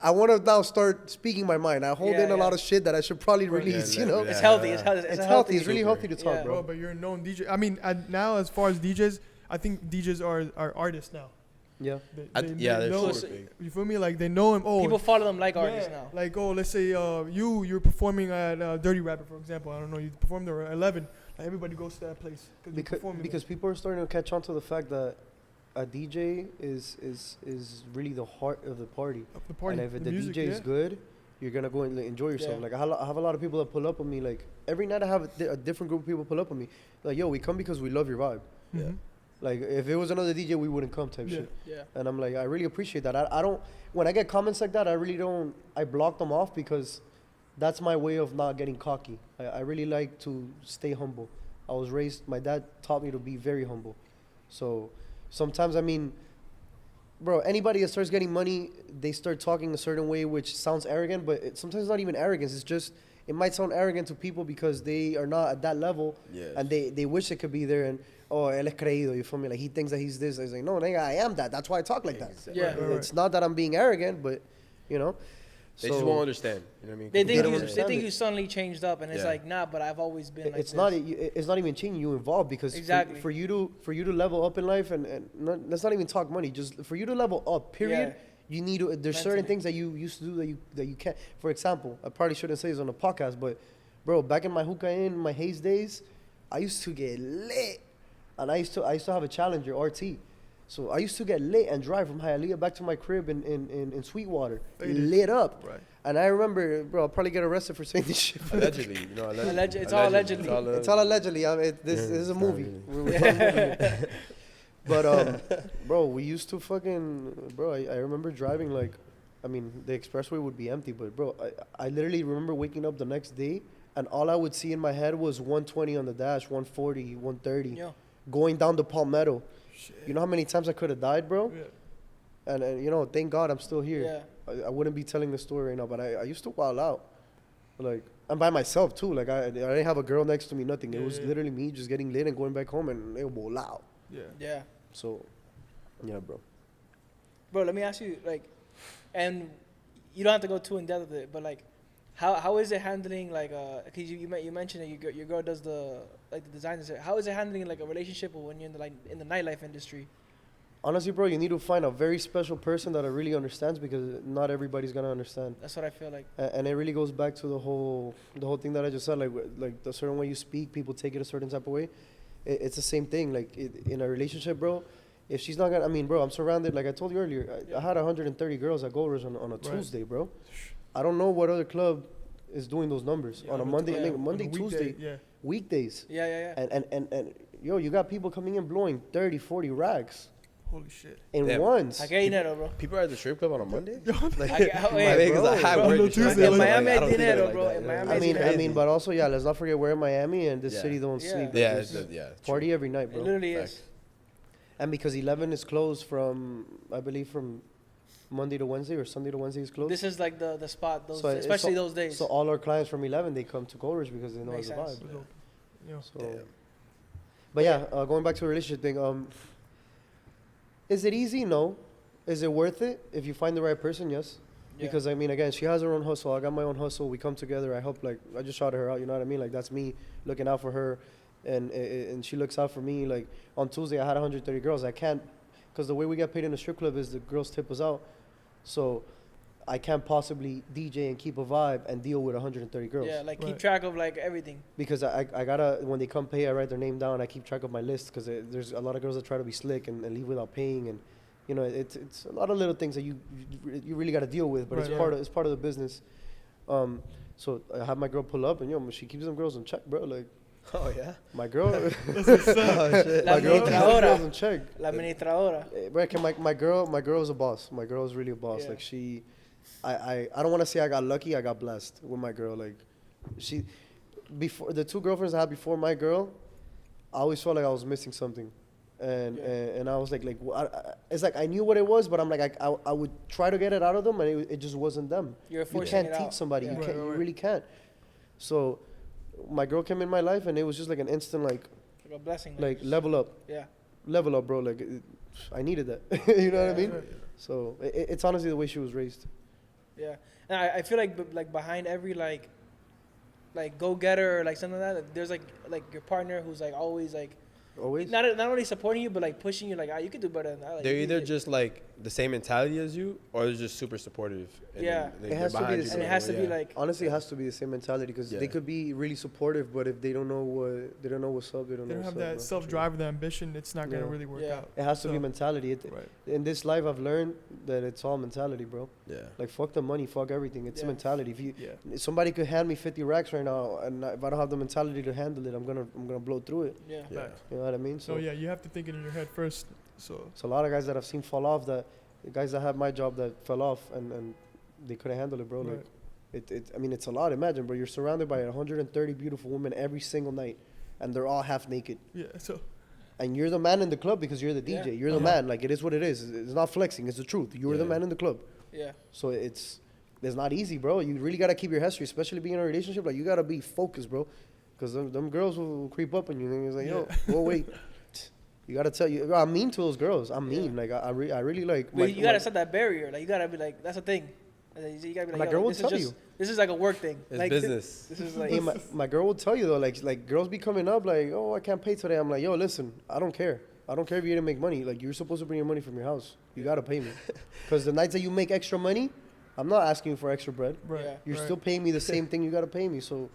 I want to now start speaking my mind. I hold Yeah, in a yeah. lot of shit that I should probably Right. release. Yeah, You know, yeah. It's healthy. It's it's a healthy. It's really Super. healthy to talk, Yeah. bro. Bro, but you're a known DJ. I mean, now as far as DJs, I think DJs are artists now. Yeah. yeah, they they're know, super big. you feel me? Like they know him. Oh, People follow them like yeah. artists now. Like, oh, let's say you're performing at Dirty Rapper, for example. I don't know, you performed there at 11. Like, everybody goes to that place Because people are starting to catch on to the fact that a DJ is really the heart of the party. of the party. And if the the music, DJ is yeah. good, you're gonna go and enjoy yourself. Yeah. Like I have a lot of people that pull up on me. Like every night I have a different group of people pull up on me. Like yo, we come because we love your vibe. Mhm. Like, if it was another DJ, we wouldn't come type shit. Yeah. And I'm like, I really appreciate that. I don't, when I get comments like that, I really don't, I block them off because that's my way of not getting cocky. I really like to stay humble. I was raised, my dad taught me to be very humble. So sometimes, I mean, bro, anybody that starts getting money, they start talking a certain way, which sounds arrogant, but sometimes it's not even arrogance. It's just, it might sound arrogant to people because they are not at that level, and they wish they could be there. And oh, él es creído, you feel me? Like, he thinks that he's this. I was like, no, nigga, I am that. That's why I talk like that. Yeah. It's not that I'm being arrogant, but, you know. They just won't understand. You know what I mean? They think you suddenly changed up, and it's like, nah, but I've always been like it's this. It's not even changing you involved because Exactly. for you to level up in life and not, let's not even talk money. Just for you to level up, period. You need to. There's certain things that you used to do that you can't. For example, I probably shouldn't say this on the podcast, but bro, back in my hookah my haze days, I used to get lit, and I used to have a Challenger RT. So I used to get lit and drive from Hialeah back to my crib in Sweetwater, lit up. Right. And I remember, bro, I'll probably get arrested for saying this shit. Allegedly, you know, It's all allegedly. It's all allegedly. I mean, this is a movie. We're talking movie. But, bro, we used to fucking, bro, I remember driving like, I mean, the expressway would be empty, but, bro, I literally remember waking up the next day and all I would see in my head was 120 on the dash, 140, 130, going down the Palmetto. Shit. You know how many times I could have died, bro? Yeah. And, you know, thank God I'm still here. Yeah. I wouldn't be telling the story right now, but I used to wild out. Like, I'm by myself, too. Like, I didn't have a girl next to me, nothing. It was literally me just getting lit and going back home, and it was loud. Yeah. So, yeah, bro. Bro, let me ask you, like, and you don't have to go too in depth with it, but, like, how is it handling, like, because you mentioned that your girl does the design. How is it handling, like, a relationship when you're in the nightlife industry? Honestly, bro, you need to find a very special person that really understands because not everybody's gonna understand. That's what I feel like. And it really goes back to the whole thing that I just said. Like the certain way you speak, people take it a certain type of way. It's the same thing. Like in a relationship, bro. If she's not gonna, I mean, bro, I'm surrounded. Like I told you earlier, I had 130 girls at Goldrush on a Tuesday, bro. I don't know what other club is doing those numbers on a Monday, Monday, Tuesday, weekdays. Yeah. And yo, you got people coming in blowing 30, 40 racks. Holy shit. In ones. I get dinero, bro. People are at the strip club on a Monday? In Miami, I dinero, bro. In Miami, I mean, but also, yeah, let's not forget we're in Miami and this city don't sleep. Yeah, party every night, bro. It literally is. And because 11 is closed from, I believe, from Monday to Wednesday or Sunday to Wednesday is closed. This is like the spot, especially those days. So all our clients from 11, they come to Goldrush because they know Makes it's a vibe. sense. Yeah. So, but yeah, going back to the relationship thing, is it easy? No. Is it worth it? If you find the right person, yes. Yeah. Because, I mean, again, she has her own hustle. I got my own hustle. We come together. I help, like, I just shouted her out, you know what I mean? Like, that's me looking out for her. And she looks out for me. Like, on Tuesday, I had 130 girls. I can't, because the way we get paid in the strip club is the girls tip us out. So I can't possibly DJ and keep a vibe and deal with 130 girls. Yeah, like keep track of like everything. Because I gotta, when they come pay, I write their name down. I keep track of my list because there's a lot of girls that try to be slick and leave without paying, and you know it's a lot of little things that you really gotta deal with. But it's part of the business. So I have my girl pull up, and she keeps them girls in check, bro. Like, oh yeah, my girl. Oh shit. My girl keeps them girls in check. La administradora. Bro, my girl is a boss. My girl is really a boss. Yeah. Like I don't want to say I got lucky. I got blessed with my girl. Like before the two girlfriends I had before my girl, I always felt like I was missing something, and I was like it's like I knew what it was, but I'm like I would try to get it out of them, and it just wasn't them. You can't teach somebody. Yeah. You really can't. So my girl came in my life, and it was just like an instant like a blessing. Like level up. Yeah. Level up, bro. Like I needed that. You know what I mean? So it's honestly the way she was raised. Yeah, and I feel like behind every like go-getter or like something like that, there's like your partner who's like always not only supporting you but like pushing you like you could do better than that. Like, they're either just like the same mentality as you, or they're just super supportive. And it has to be the same. And it has to be like honestly, it has to be the same mentality because they could be really supportive, but if they don't know what's up, they don't have that self-drive, the ambition. It's not gonna really work out. It has to be mentality. In this life, I've learned that it's all mentality, bro. Yeah. Like fuck the money, fuck everything. It's a mentality. If somebody could hand me 50 racks right now, and if I don't have the mentality to handle it, I'm gonna blow through it. Yeah. You know know what I mean? So yeah, you have to think it in your head first. So a lot of guys that I've seen fall off, the guys that have my job that fell off and they couldn't handle it, bro. Right. Like, I mean, it's a lot. Imagine, bro, you're surrounded by 130 beautiful women every single night, and they're all half naked. yeah, so And you're the man in the club because you're the DJ. Yeah. You're the man. Like, it is what it is. It's not flexing. It's the truth. You're the Yeah. man in the club. Yeah. So it's not easy, bro. You really got to keep your history, especially being in a relationship. Like, you got to be focused, bro. Because them girls will creep up on you. And it's like, yo, whoa, wait. You got to tell you. I'm mean to those girls. I'm mean. Like, I really like. But you got to set that barrier. Like, you got to be like, that's the thing. You gotta be like, My girl will this is tell just, you. This is like a work thing. It's like, business. This is like. Hey, my girl will tell you, though. Like, girls be coming up like, oh, I can't pay today. I'm like, yo, listen, I don't care. I don't care if you didn't make money. Like, you're supposed to bring your money from your house. You got to pay me. Because the nights that you make extra money, I'm not asking you for extra bread. right. Yeah. You're right. still paying me the same thing you got to pay me. So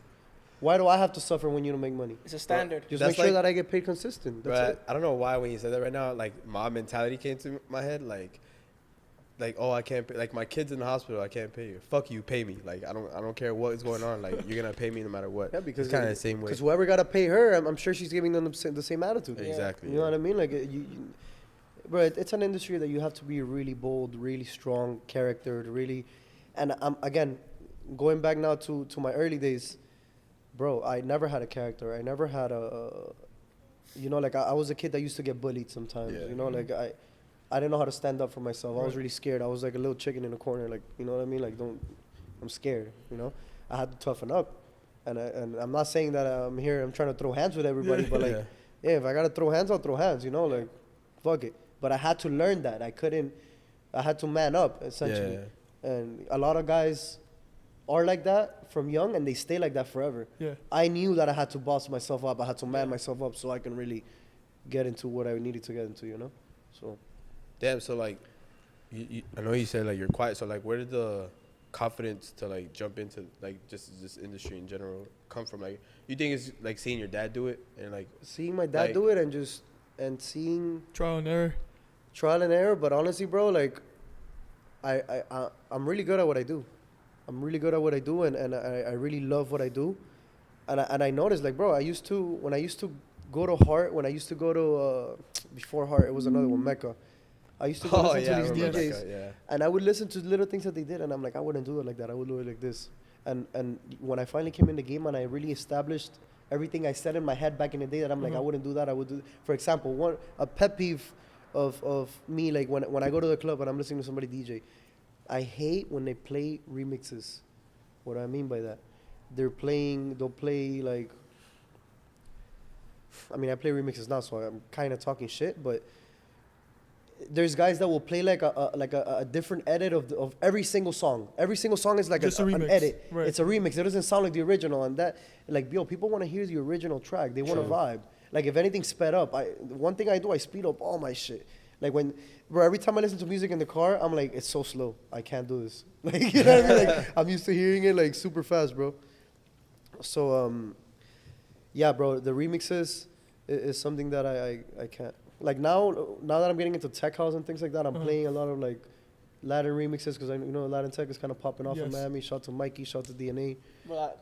why do I have to suffer when you don't make money? It's a standard. Just That's make sure like- that I get paid consistent. That's Right. it. I don't know why when you said that right now, like mob mentality came to my head. Like, oh, I can't pay. Like, my kid's in the hospital, I can't pay you. Fuck you, pay me. Like, I don't care what is going on. Like, you're gonna pay me no matter what. Yeah, because it's kind of the same way. Because whoever got to pay her, I'm sure she's giving them the same attitude. Yeah. Exactly. You know what I mean? Like, but it's an industry that you have to be really bold, really strong character to really. And again, going back now to my early days, bro, I never had a character. I never had you know, like I was a kid that used to get bullied sometimes. Yeah. You know, like I didn't know how to stand up for myself. I was Right. really scared. I was like a little chicken in the corner. Like, you know what I mean? Like, I'm scared. You know, I had to toughen up. And I'm not saying that I'm here. I'm trying to throw hands with everybody, but like, yeah, if I gotta throw hands, I'll throw hands. You know, like, fuck it. But I had to learn that. I had to man up essentially. Yeah. And a lot of guys are like that from young, and they stay like that forever. Yeah. I knew that I had to boss myself up. I had to man myself up so I can really get into what I needed to get into. You know, so. Damn. So like, I know you said like you're quiet. So like, where did the confidence to like jump into like just this industry in general come from? Like, you think it's like seeing your dad do it and like Seeing my dad like- do it and seeing Trial and error. trial and error, but honestly, bro, like I'm really good at what I do. I'm really good at what I do, and I really love what I do. And I noticed, like, bro, when I used to go to Heart, when I used to go to before Heart, it was another one, Mecca. I used to go I listen to these remember DJs, Mecca, yeah. and I would listen to little things that they did, and I'm like, I wouldn't do it like that. I would do it like this. And when I finally came in the game and I really established everything I said in my head back in the day, that I'm like, I wouldn't do that. I would do. For example, a pet peeve of me, like when I go to the club and I'm listening to somebody DJ, I hate when they play remixes. What do I mean by that? They'll play like. I mean, I play remixes now, so I'm kind of talking shit, but there's guys that will play like a different edit of every single song. Every single song is like Just a an remix. edit. Right. It's a remix. It doesn't sound like the original, and that, like, yo, people want to hear the original track. They want to True. vibe. Like, if anything sped up, one thing I do, I speed up all my shit. Like, bro, every time I listen to music in the car, I'm like, it's so slow. I can't do this. Like, you know what I mean? Like, I'm used to hearing it like super fast, bro. So, yeah, bro, the remixes is something that I can't. Like, now that I'm getting into tech house and things like that, I'm playing a lot of like Latin remixes because Latin tech is kind of popping off in Yes. Miami. Shout to Mikey, shout to DNA, Bro,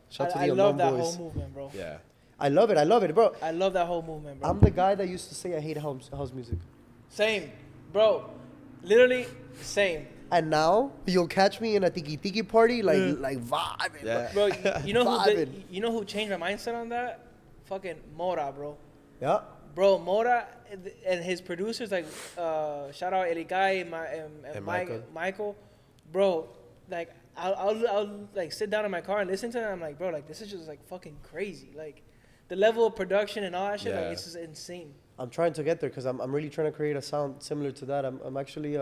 shout to I the love Unknown that Boys. whole movement, bro. Yeah. I love it, bro. I love that whole movement, bro. I'm the guy that used to say I hate house music. Same, bro. Literally, same. And now you'll catch me in a tiki party, like vibing. Yeah. Bro, you know Vibing. you know who changed my mindset on that? Fucking Mora, bro. Yeah. Bro, Mora and his producers, like, shout out Eligai and Michael. Bro, like, I'll like sit down in my car and listen to it. And I'm like, bro, like, this is just like fucking crazy. Like, the level of production and all that shit, Yeah. like, it's just insane. I'm trying to get there because I'm really trying to create a sound similar to that. I'm actually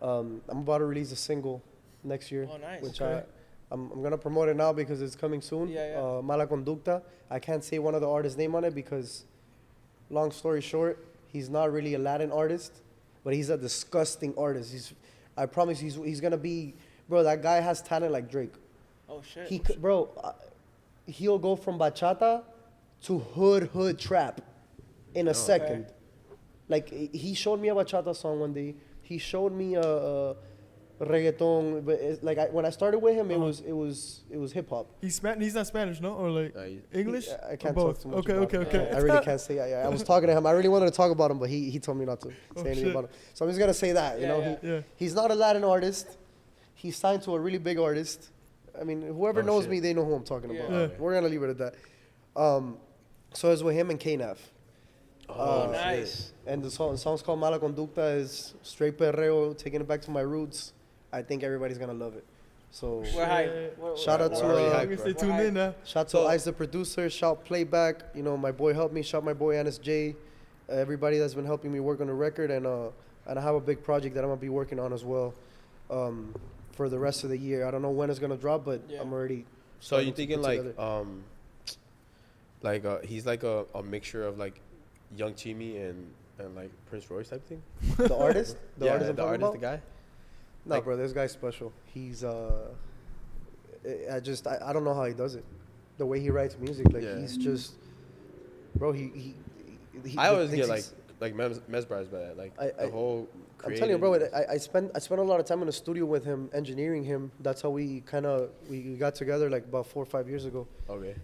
I'm about to release a single next year, Oh, nice. which Okay. I'm gonna promote it now because it's coming soon. Yeah. Mala Conducta. I can't say one of the artists' name on it because, long story short, he's not really a Latin artist, but he's a disgusting artist. I promise he's gonna be, bro. That guy has talent like Drake. Oh shit. He'll go from bachata to hood trap in a second. Like, he showed me a bachata song one day. He showed me reggaeton. But it's like when I started with him, it was hip hop. He's not Spanish, no, or like English. I can't both? talk too much. Okay. I really can't say. I was talking to him. I really wanted to talk about him, but he told me not to say anything about him. So I'm just gonna say that. You know, he's not a Latin artist. He's signed to a really big artist. I mean, whoever knows me, they know who I'm talking about. Yeah. We're gonna leave it at that. So it's with him and KNAF. Oh, nice. And the song's called Mala Conducta. Is straight perreo, taking it back to my roots. I think everybody's gonna love it. So we're hyped. Shout out to stay tuned in now. Shout to Ice the producer. Shout Playback. You know, my boy helped me. Shout my boy NSJ. Everybody that's been helping me work on the record, and I have a big project that I'm gonna be working on as well. For the rest of the year. I don't know when it's gonna drop, but I'm already. So you thinking he's like a mixture of like Young Chimmy and like Prince Royce type thing? The artist? The artist, the guy? No, like, bro, this guy's special. He's I don't know how he does it. The way he writes music, like he's just, bro. He I always get like mesmerized by that, like the whole. I'm telling you, bro. I spent a lot of time in the studio with him, engineering him. That's how we got together like about 4 or 5 years ago. Okay.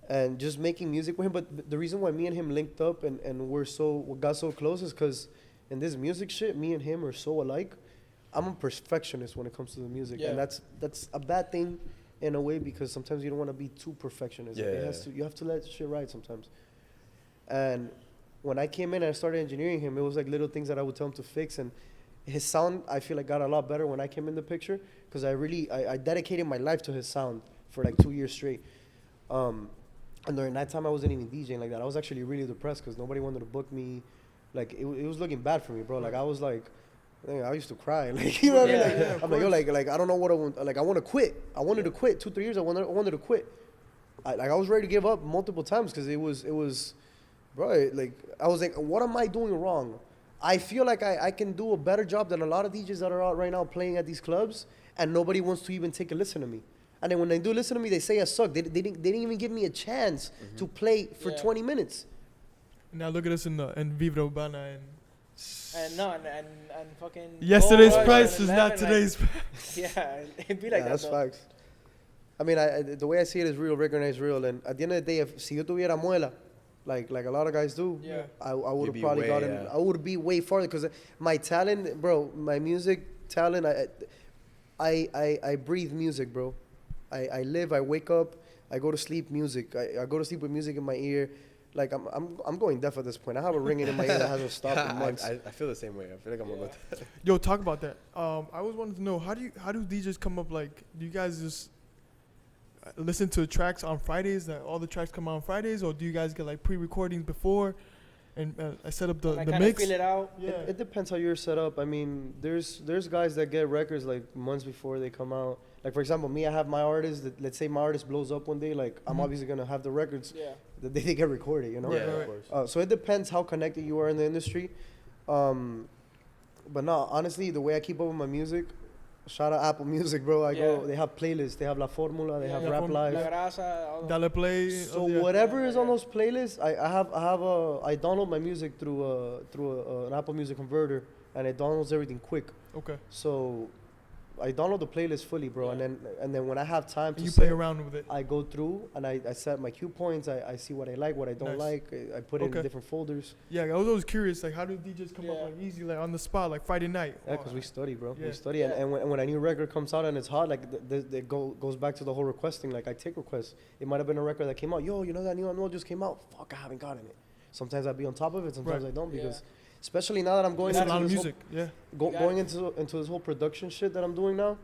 And just making music with him. But the reason why me and him linked up and we got so close is because in this music shit, me and him are so alike. I'm a perfectionist when it comes to the music, and that's a bad thing in a way because sometimes you don't want to be too perfectionist. You have to let shit ride sometimes. And when I came in and I started engineering him, it was like little things that I would tell him to fix, and his sound I feel like got a lot better when I came in the picture because I dedicated my life to his sound for like 2 years straight. And during that time I wasn't even DJing like that. I was actually really depressed because nobody wanted to book me. Like it was looking bad for me, bro. Like I was like, I used to cry. Like you know what I mean? Like, I'm like, yo, like I don't know what I want. Like I want to quit. I wanted to quit 2-3 years. I wanted to quit. I was ready to give up multiple times because it was, bro. Like I was like, what am I doing wrong? I feel like I can do a better job than a lot of DJs that are out right now playing at these clubs, and nobody wants to even take a listen to me. And then when they do listen to me, they say I suck. They didn't even give me a chance to play for 20 minutes. Now look at us in Vibra Urbana and fucking. Yesterday's price is not today's price. Yeah, it'd be like that. That's facts. I mean, the way I see it is real, recognize real. And at the end of the day, si yo tuviera muela, like a lot of guys do, I would have probably gotten. I would be way farther because my talent, bro, my music talent, I breathe music, bro. I live, I wake up, I go to sleep music. I go to sleep with music in my ear. Like I'm going deaf at this point. I have a ringing in my ear that hasn't stopped in months. I feel the same way. I feel like I'm about that. Yo, talk about that. I always wanted to know how do DJs come up? Like, do you guys just listen to tracks on Fridays? That all the tracks come out on Fridays, or do you guys get like pre-recordings before and set up the mix? Feel it out. Yeah. It depends how you're set up. I mean, there's guys that get records like months before they come out. Like, for example, me, I have my artist. Let's say my artist blows up one day. Like, I'm obviously going to have the records the day they get recorded, you know? Yeah, of course. So it depends how connected you are in the industry. But no, honestly, the way I keep up with my music, shout out Apple Music, bro. I go, they have playlists. They have La Formula. They have Rap Live. Dale Play. So whatever is on those playlists, I download my music through an Apple Music converter, and it downloads everything quick. Okay. So I download the playlist fully, bro, and then when I have time to play around with it, I go through and I set my cue points. I see what I like, what I don't like. I put it in different folders. Yeah, I was always curious, like how do DJs come up like easy, like on the spot, like Friday night? Yeah, because we study, bro. We study, and when a new record comes out and it's hot, like it goes back to the whole requesting. Like I take requests. It might have been a record that came out. Yo, you know that new one just came out? Fuck, I haven't gotten it. Sometimes I'll be on top of it. Sometimes I don't because. Especially now that I'm going into music, going into this whole production shit that I'm doing now,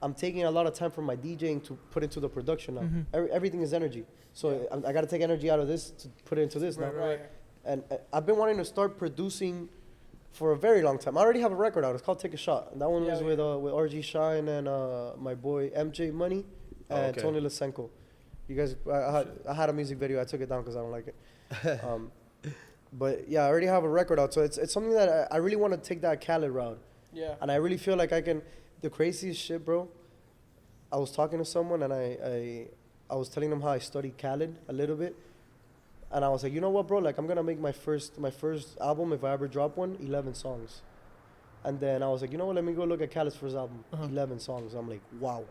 I'm taking a lot of time from my DJing to put into the production now. Mm-hmm. Everything is energy, so I got to take energy out of this to put it into this now. Right. And I've been wanting to start producing for a very long time. I already have a record out. It's called Take a Shot. And that one was with RG Shine and my boy MJ Money and Tony Lysenko. You guys, I had a music video. I took it down because I don't like it. But yeah, I already have a record out, so it's something that I really want to take that Khaled route. Yeah. And I really feel like I can. The craziest shit, bro. I was talking to someone and I was telling them how I studied Khaled a little bit, and I was like, you know what, bro? Like I'm gonna make my first album if I ever drop one, 11 songs, And then I was like, you know what? Let me go look at Khaled's first album. 11 songs. I'm like, wow.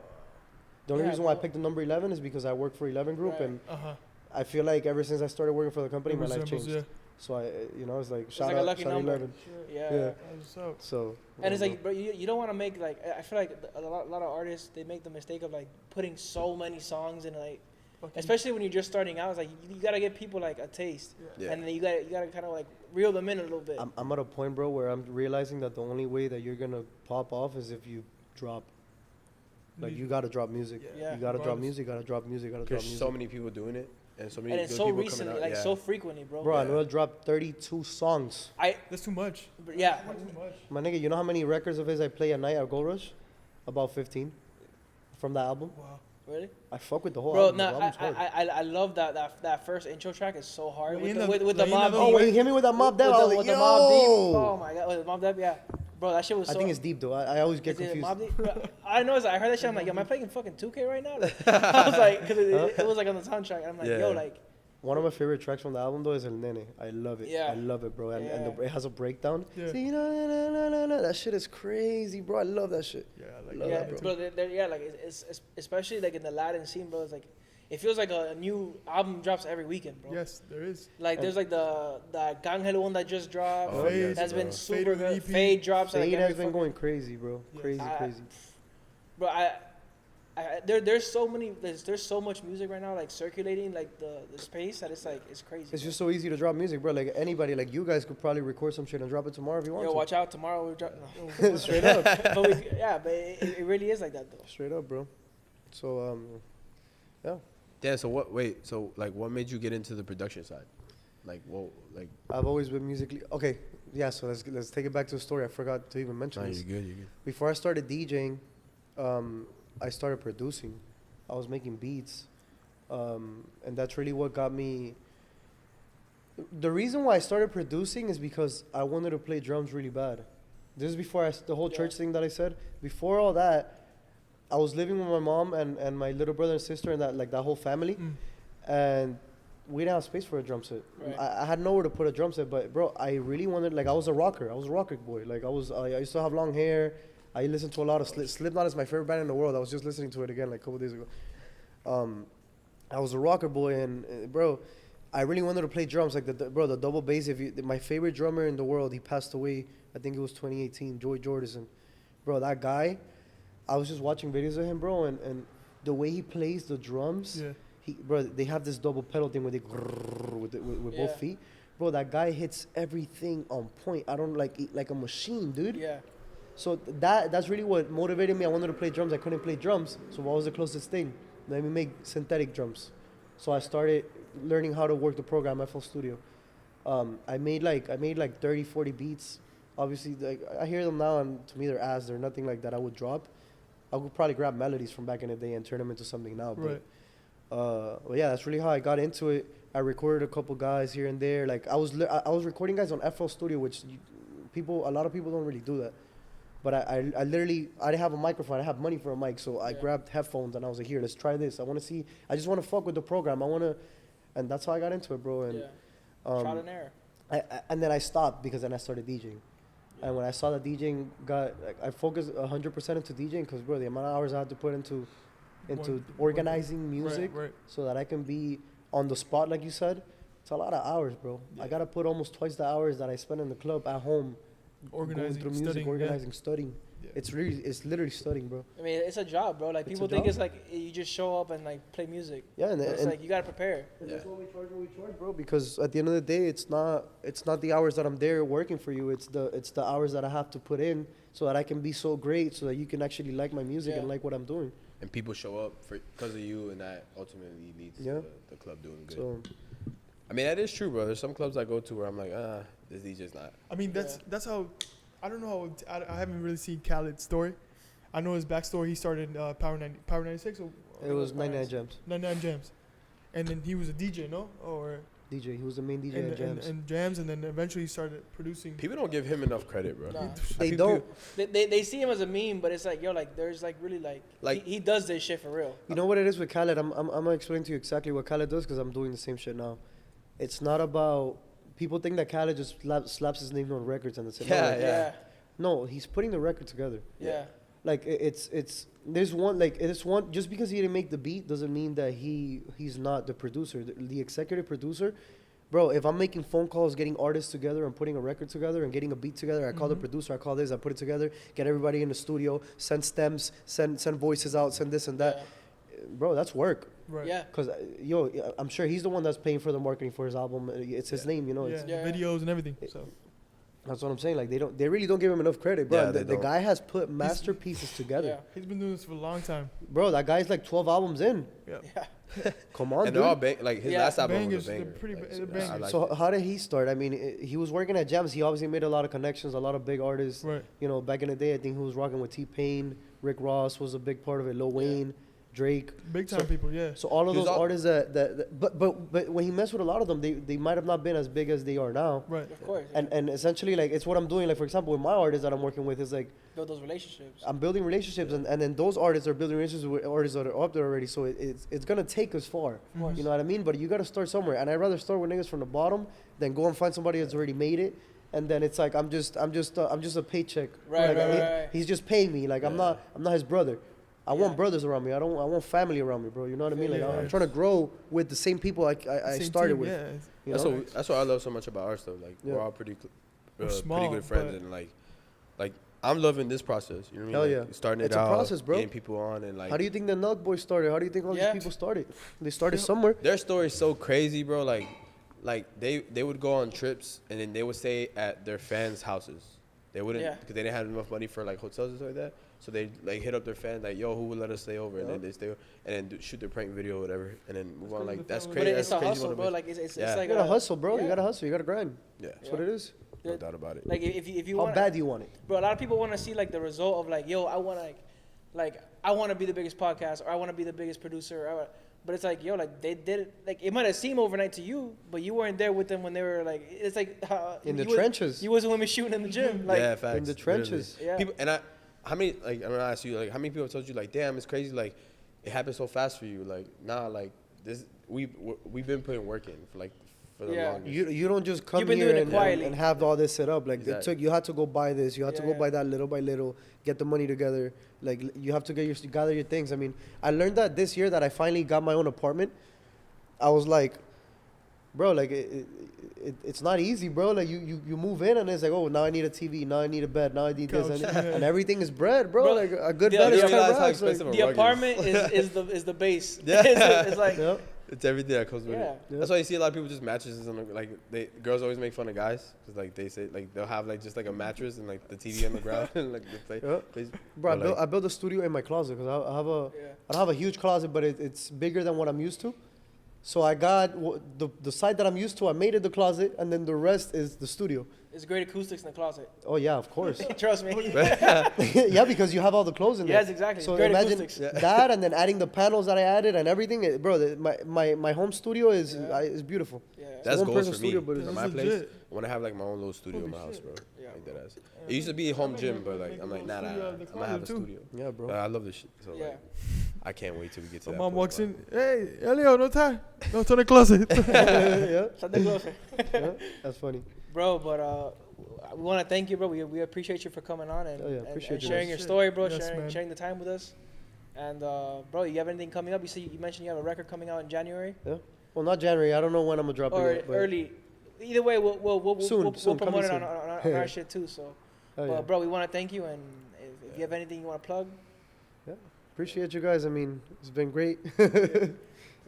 The only reason why I picked the number 11 is because I work for 11 Group, and I feel like ever since I started working for the company, my life changed. So I, it's like shout out 11. Yeah. So. And it's like, bro, you don't want to make like, I feel like a lot of artists, they make the mistake of like putting so many songs in, like, especially when you're just starting out. It's like you gotta give people like a taste, and then you gotta kind of like reel them in a little bit. I'm at a point, bro, where I'm realizing that the only way that you're gonna pop off is if you drop. Like you gotta drop music. You gotta drop music. Gotta drop music. Gotta drop music. There's so many people doing it, and so many and it's good so people recently, coming out. like so frequently, bro. Bro, I know I dropped 32 songs. That's too much. Yeah. My nigga, you know how many records of his I play at night at Goldrush? About 15 from that album. Wow. Really? I fuck with the whole album. Bro, I love that first intro track. It's so hard with the Mobb Deep. Oh, when you hit me with that Mobb Deep, I was like, with the Mobb Deep. Oh my god, with the Mobb Deep, yeah. Bro, that shit was so... I think it's deep, though. I always get confused. I know, I heard that shit. I'm like, yo, am I playing fucking 2K right now? I was like, because it was like on the soundtrack. And I'm like, yo, like... One of my favorite tracks from the album, though, is El Nene. I love it. I love it, bro. And it has a breakdown. See, that shit is crazy, bro. I love that shit. Yeah, I like that, bro. Like, it's especially like in the Latin scene, bro. It's like... It feels like a new album drops every weekend, bro. Yes, there is. Like, there's like the Gangelo one that just dropped. Oh, yes, that's been super good. EP. Fade drops. Fade like has been going crazy, bro. Crazy. Bro, there's so many. There's so much music right now, like circulating like the space that it's like it's crazy. It's just so easy to drop music, bro. Like anybody, like you guys could probably record some shit and drop it tomorrow if you want. Yo, to. watch out! Tomorrow we're dropping. Straight up. But it really is like that though. Straight up, bro. So yeah. Yeah. So what? Wait. So like, what made you get into the production side? Like, whoa, like. I've always been musically okay. Yeah. So let's take it back to the story. I forgot to even mention this. You're good. Before I started DJing, I started producing. I was making beats, and that's really what got me. The reason why I started producing is because I wanted to play drums really bad. This is before the whole church thing that I said. Before all that, I was living with my mom and my little brother and sister and that whole family, and we didn't have space for a drum set. Right. I had nowhere to put a drum set, but bro, I really wanted, like, I was a rocker. I was a rocker boy. Like I used to have long hair. I listened to a lot of Slipknot is my favorite band in the world. I was just listening to it again like a couple days ago. I was a rocker boy, and bro, I really wanted to play drums. Like the double bass. My favorite drummer in the world, he passed away. I think it was 2018. Joey Jordison, bro, that guy. I was just watching videos of him, bro, and the way he plays the drums. Yeah. They have this double pedal thing where they with both feet. Bro, that guy hits everything on point. I don't like a machine, dude. Yeah. So that's really what motivated me. I wanted to play drums. I couldn't play drums. So what was the closest thing? Let me make synthetic drums. So I started learning how to work the program FL Studio. I made like 30, 40 beats. Obviously, like, I hear them now, and to me they're ass. They're nothing like that I would drop. I would probably grab melodies from back in the day and turn them into something now. But, but yeah, that's really how I got into it. I recorded a couple guys here and there. Like I was recording guys on FL Studio, which a lot of people don't really do that. But I literally, I didn't have a microphone. I have money for a mic, so I grabbed headphones and I was like, here, let's try this. I just want to fuck with the program. And that's how I got into it, bro. And trial and error. And then I stopped because then I started DJing. Yeah. And when I saw that DJing I focused 100% into DJing because, bro, the amount of hours I had to put into organizing music so that I can be on the spot, like you said, it's a lot of hours, bro. Yeah. I got to put almost twice the hours that I spend in the club at home. Organizing, going through music, studying. Yeah. It's literally studying, bro. I mean, it's a job, bro. Like, people think it's like you just show up and like play music. Yeah, and it's like you gotta prepare. And that's what we charge, bro. Because at the end of the day, it's not the hours that I'm there working for you. It's the hours that I have to put in so that I can be so great, so that you can actually like my music and like what I'm doing. And people show up because of you, and that ultimately leads to the club doing good. So, I mean, that is true, bro. There's some clubs I go to where I'm like, this DJ's not. I mean, that's how. I don't know how. I haven't really seen Khaled's story. I know his backstory. He started Power 96. It was 99 Jams. 99 Jams, and then he was a DJ, no, or DJ. He was the main DJ at Jams. And Jams, and then eventually he started producing. People don't give him enough credit, bro. Nah. They don't. They see him as a meme, but it's like, yo, like there's like really like he does this shit for real. You know what it is with Khaled? I'm gonna explain to you exactly what Khaled does because I'm doing the same shit now. It's not about. People think that Khaled just slaps his name on records and that's it. Yeah. No, he's putting the record together. Yeah. Like there's one just because he didn't make the beat doesn't mean that he's not the producer, the executive producer. Bro, if I'm making phone calls, getting artists together and putting a record together and getting a beat together, I call the producer, I call this, I put it together, get everybody in the studio, send stems, send voices out, send this and that. Bro, that's work. Right. Yeah. Cause I'm sure he's the one that's paying for the marketing for his album. It's his name, you know. Yeah, It's, videos and everything. So that's what I'm saying. Like they really don't give him enough credit, bro. Yeah, The guy has put masterpieces together. Yeah. he's been doing this for a long time. Bro, that guy's like 12 albums in. Yeah. Come on, And dude. they're all like his last album was Bangers, a banger. they're pretty Like, they're I bangers. like So it. how did he start? I mean, he was working at Jams. He obviously made a lot of connections, a lot of big artists. Right. You know, back in the day, I think he was rocking with T-Pain. Rick Ross was a big part of it. Lil Wayne, Drake. Big time people, yeah. So all of He was those all- artists but when he messed with a lot of them, they might have not been as big as they are now. Right. Of course. And essentially, like, it's what I'm doing. Like, for example, with my artists that I'm working with, is like, build those relationships. I'm building relationships, and then those artists are building relationships with artists that are up there already. So it's gonna take us far. course. You know what I mean? But you gotta start somewhere, and I'd rather start with niggas from the bottom than go and find somebody that's already made it. And then it's like I'm just a paycheck. Right, Like, right. He's just paying me. Like I'm not his brother. I want brothers around me. I want family around me, bro. You know what I mean? Like Yeah. I'm trying to grow with the same people I Same started team, with. Yeah. You That's know? what I love so much about our stuff. Like Yeah. we're all pretty We're pretty small, good friends, but- and like I'm loving this process. You know what I mean? Hell Like, yeah. starting It's it a out, process, bro. getting people on, and like How do you think the Nug Boys started? How do you think all Yeah. these people started? They started somewhere. their story is so crazy, bro. Like they would go on trips and then they would stay at their fans' houses. They wouldn't Yeah. because they didn't have enough money for like hotels and stuff like that. So they like hit up their fans like, yo, who would let us stay over? And then they stay and then shoot their prank video or whatever, and then move on. Like that's But crazy. But it's That's a crazy hustle, bro. motivation. Like it's Yeah. like You gotta hustle, bro. yeah. You gotta hustle. You gotta grind. Yeah, That's what it is. no doubt about it. Like if you How want, bad do you want it? bro, a lot of people want to see like the result of like, yo, I want to like I want to be the biggest podcast or I want to be the biggest producer. But it's like, yo, like they did it. Like it might have seemed overnight to you, but you weren't there with them when they were like. It's like In the you trenches. You wasn't with me shooting in the gym. Like, yeah, facts. in the literally. trenches. Yeah. People and how many like I'm gonna ask you like how many people told you like, damn, it's crazy like it happened so fast for you. Like nah, like this we've been putting work in for the Yeah. longest. You don't just come You've been here doing it and quietly. have all this set up. Like Exactly. you had to go buy this. You had to go Yeah. buy that little by little. Get the money together. Like you have to gather your things. I mean, I learned that this year that I finally got my own apartment. I was like, bro, like it's not easy, bro. Like you move in and it's like, oh, now I need a TV. Now I need a bed. Now I need this. Couch, And, yeah. and everything is bread, bro. Bro, Like a good the- bed the- is you 10 realize how racks. Like, expensive the rug is. apartment is the base. Yeah. it's like yep. It's everything that comes with Yeah. it. That's why you see a lot of people just mattresses and like girls always make fun of guys because like they say like they'll have like just like a mattress and like the TV on the ground and like the play. Yep. plays. Bro, But, like, I built a studio in my closet because I have a Yeah. I don't have a huge closet, but it's bigger than what I'm used to. So I got the side that I'm used to. I made it the closet, and then the rest is the studio. it's great acoustics in the closet. Oh yeah, of course. Trust me. Yeah, because you have all the clothes in there. Yes, exactly. So Great imagine acoustics. that, and then adding the panels that I added and everything. Bro, my home studio is is beautiful. Yeah. That's one goals person for me. studio, but For it's my legit. place, I want to have like my own little studio in my Holy house, bro. Yeah. Like that ass. It used to be a home gym, but like I'm like, nah, Studio I'm at the gonna have a closet, too. studio. Yeah, bro. But I love this shit. So Yeah. like, I can't wait till we get to My that. mom point, walks bro. in, hey, Elio, no time. No, to the closet. Yeah, Shut the closer. yeah, that's funny. Bro, but we want to thank you, bro. We appreciate you for coming on and, Oh, yeah, and- appreciate and you sharing guys. your story, bro. Yes, man. sharing the time with us. And bro, you have anything coming up? You mentioned you have a record coming out in January Yeah. Well, not January. I don't know when I'm gonna drop or it. Yet, but early. Either way, we'll Soon, we'll promote coming it on soon. our shit too. So, Oh, but yeah. bro, we want to thank you, and if you have anything you want to plug, Appreciate you guys. I mean, it's been great. for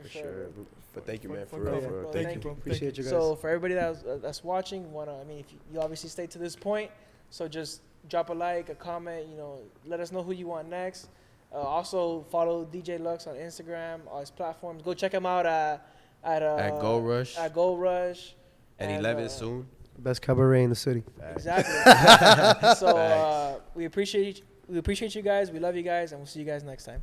Sure. But thank you, man, for Fuck real. yeah. For real. Bro, Thank thank you. bro. Appreciate you guys. So for everybody that's watching, if you obviously stayed to this point, so just drop a like, a comment, let us know who you want next. Also follow DJ Luxx on Instagram, all his platforms. Go check him out at Goldrush. At Goldrush. And 11 soon. Best cabaret in the city. Exactly. So we appreciate you guys. We love you guys, and we'll see you guys next time.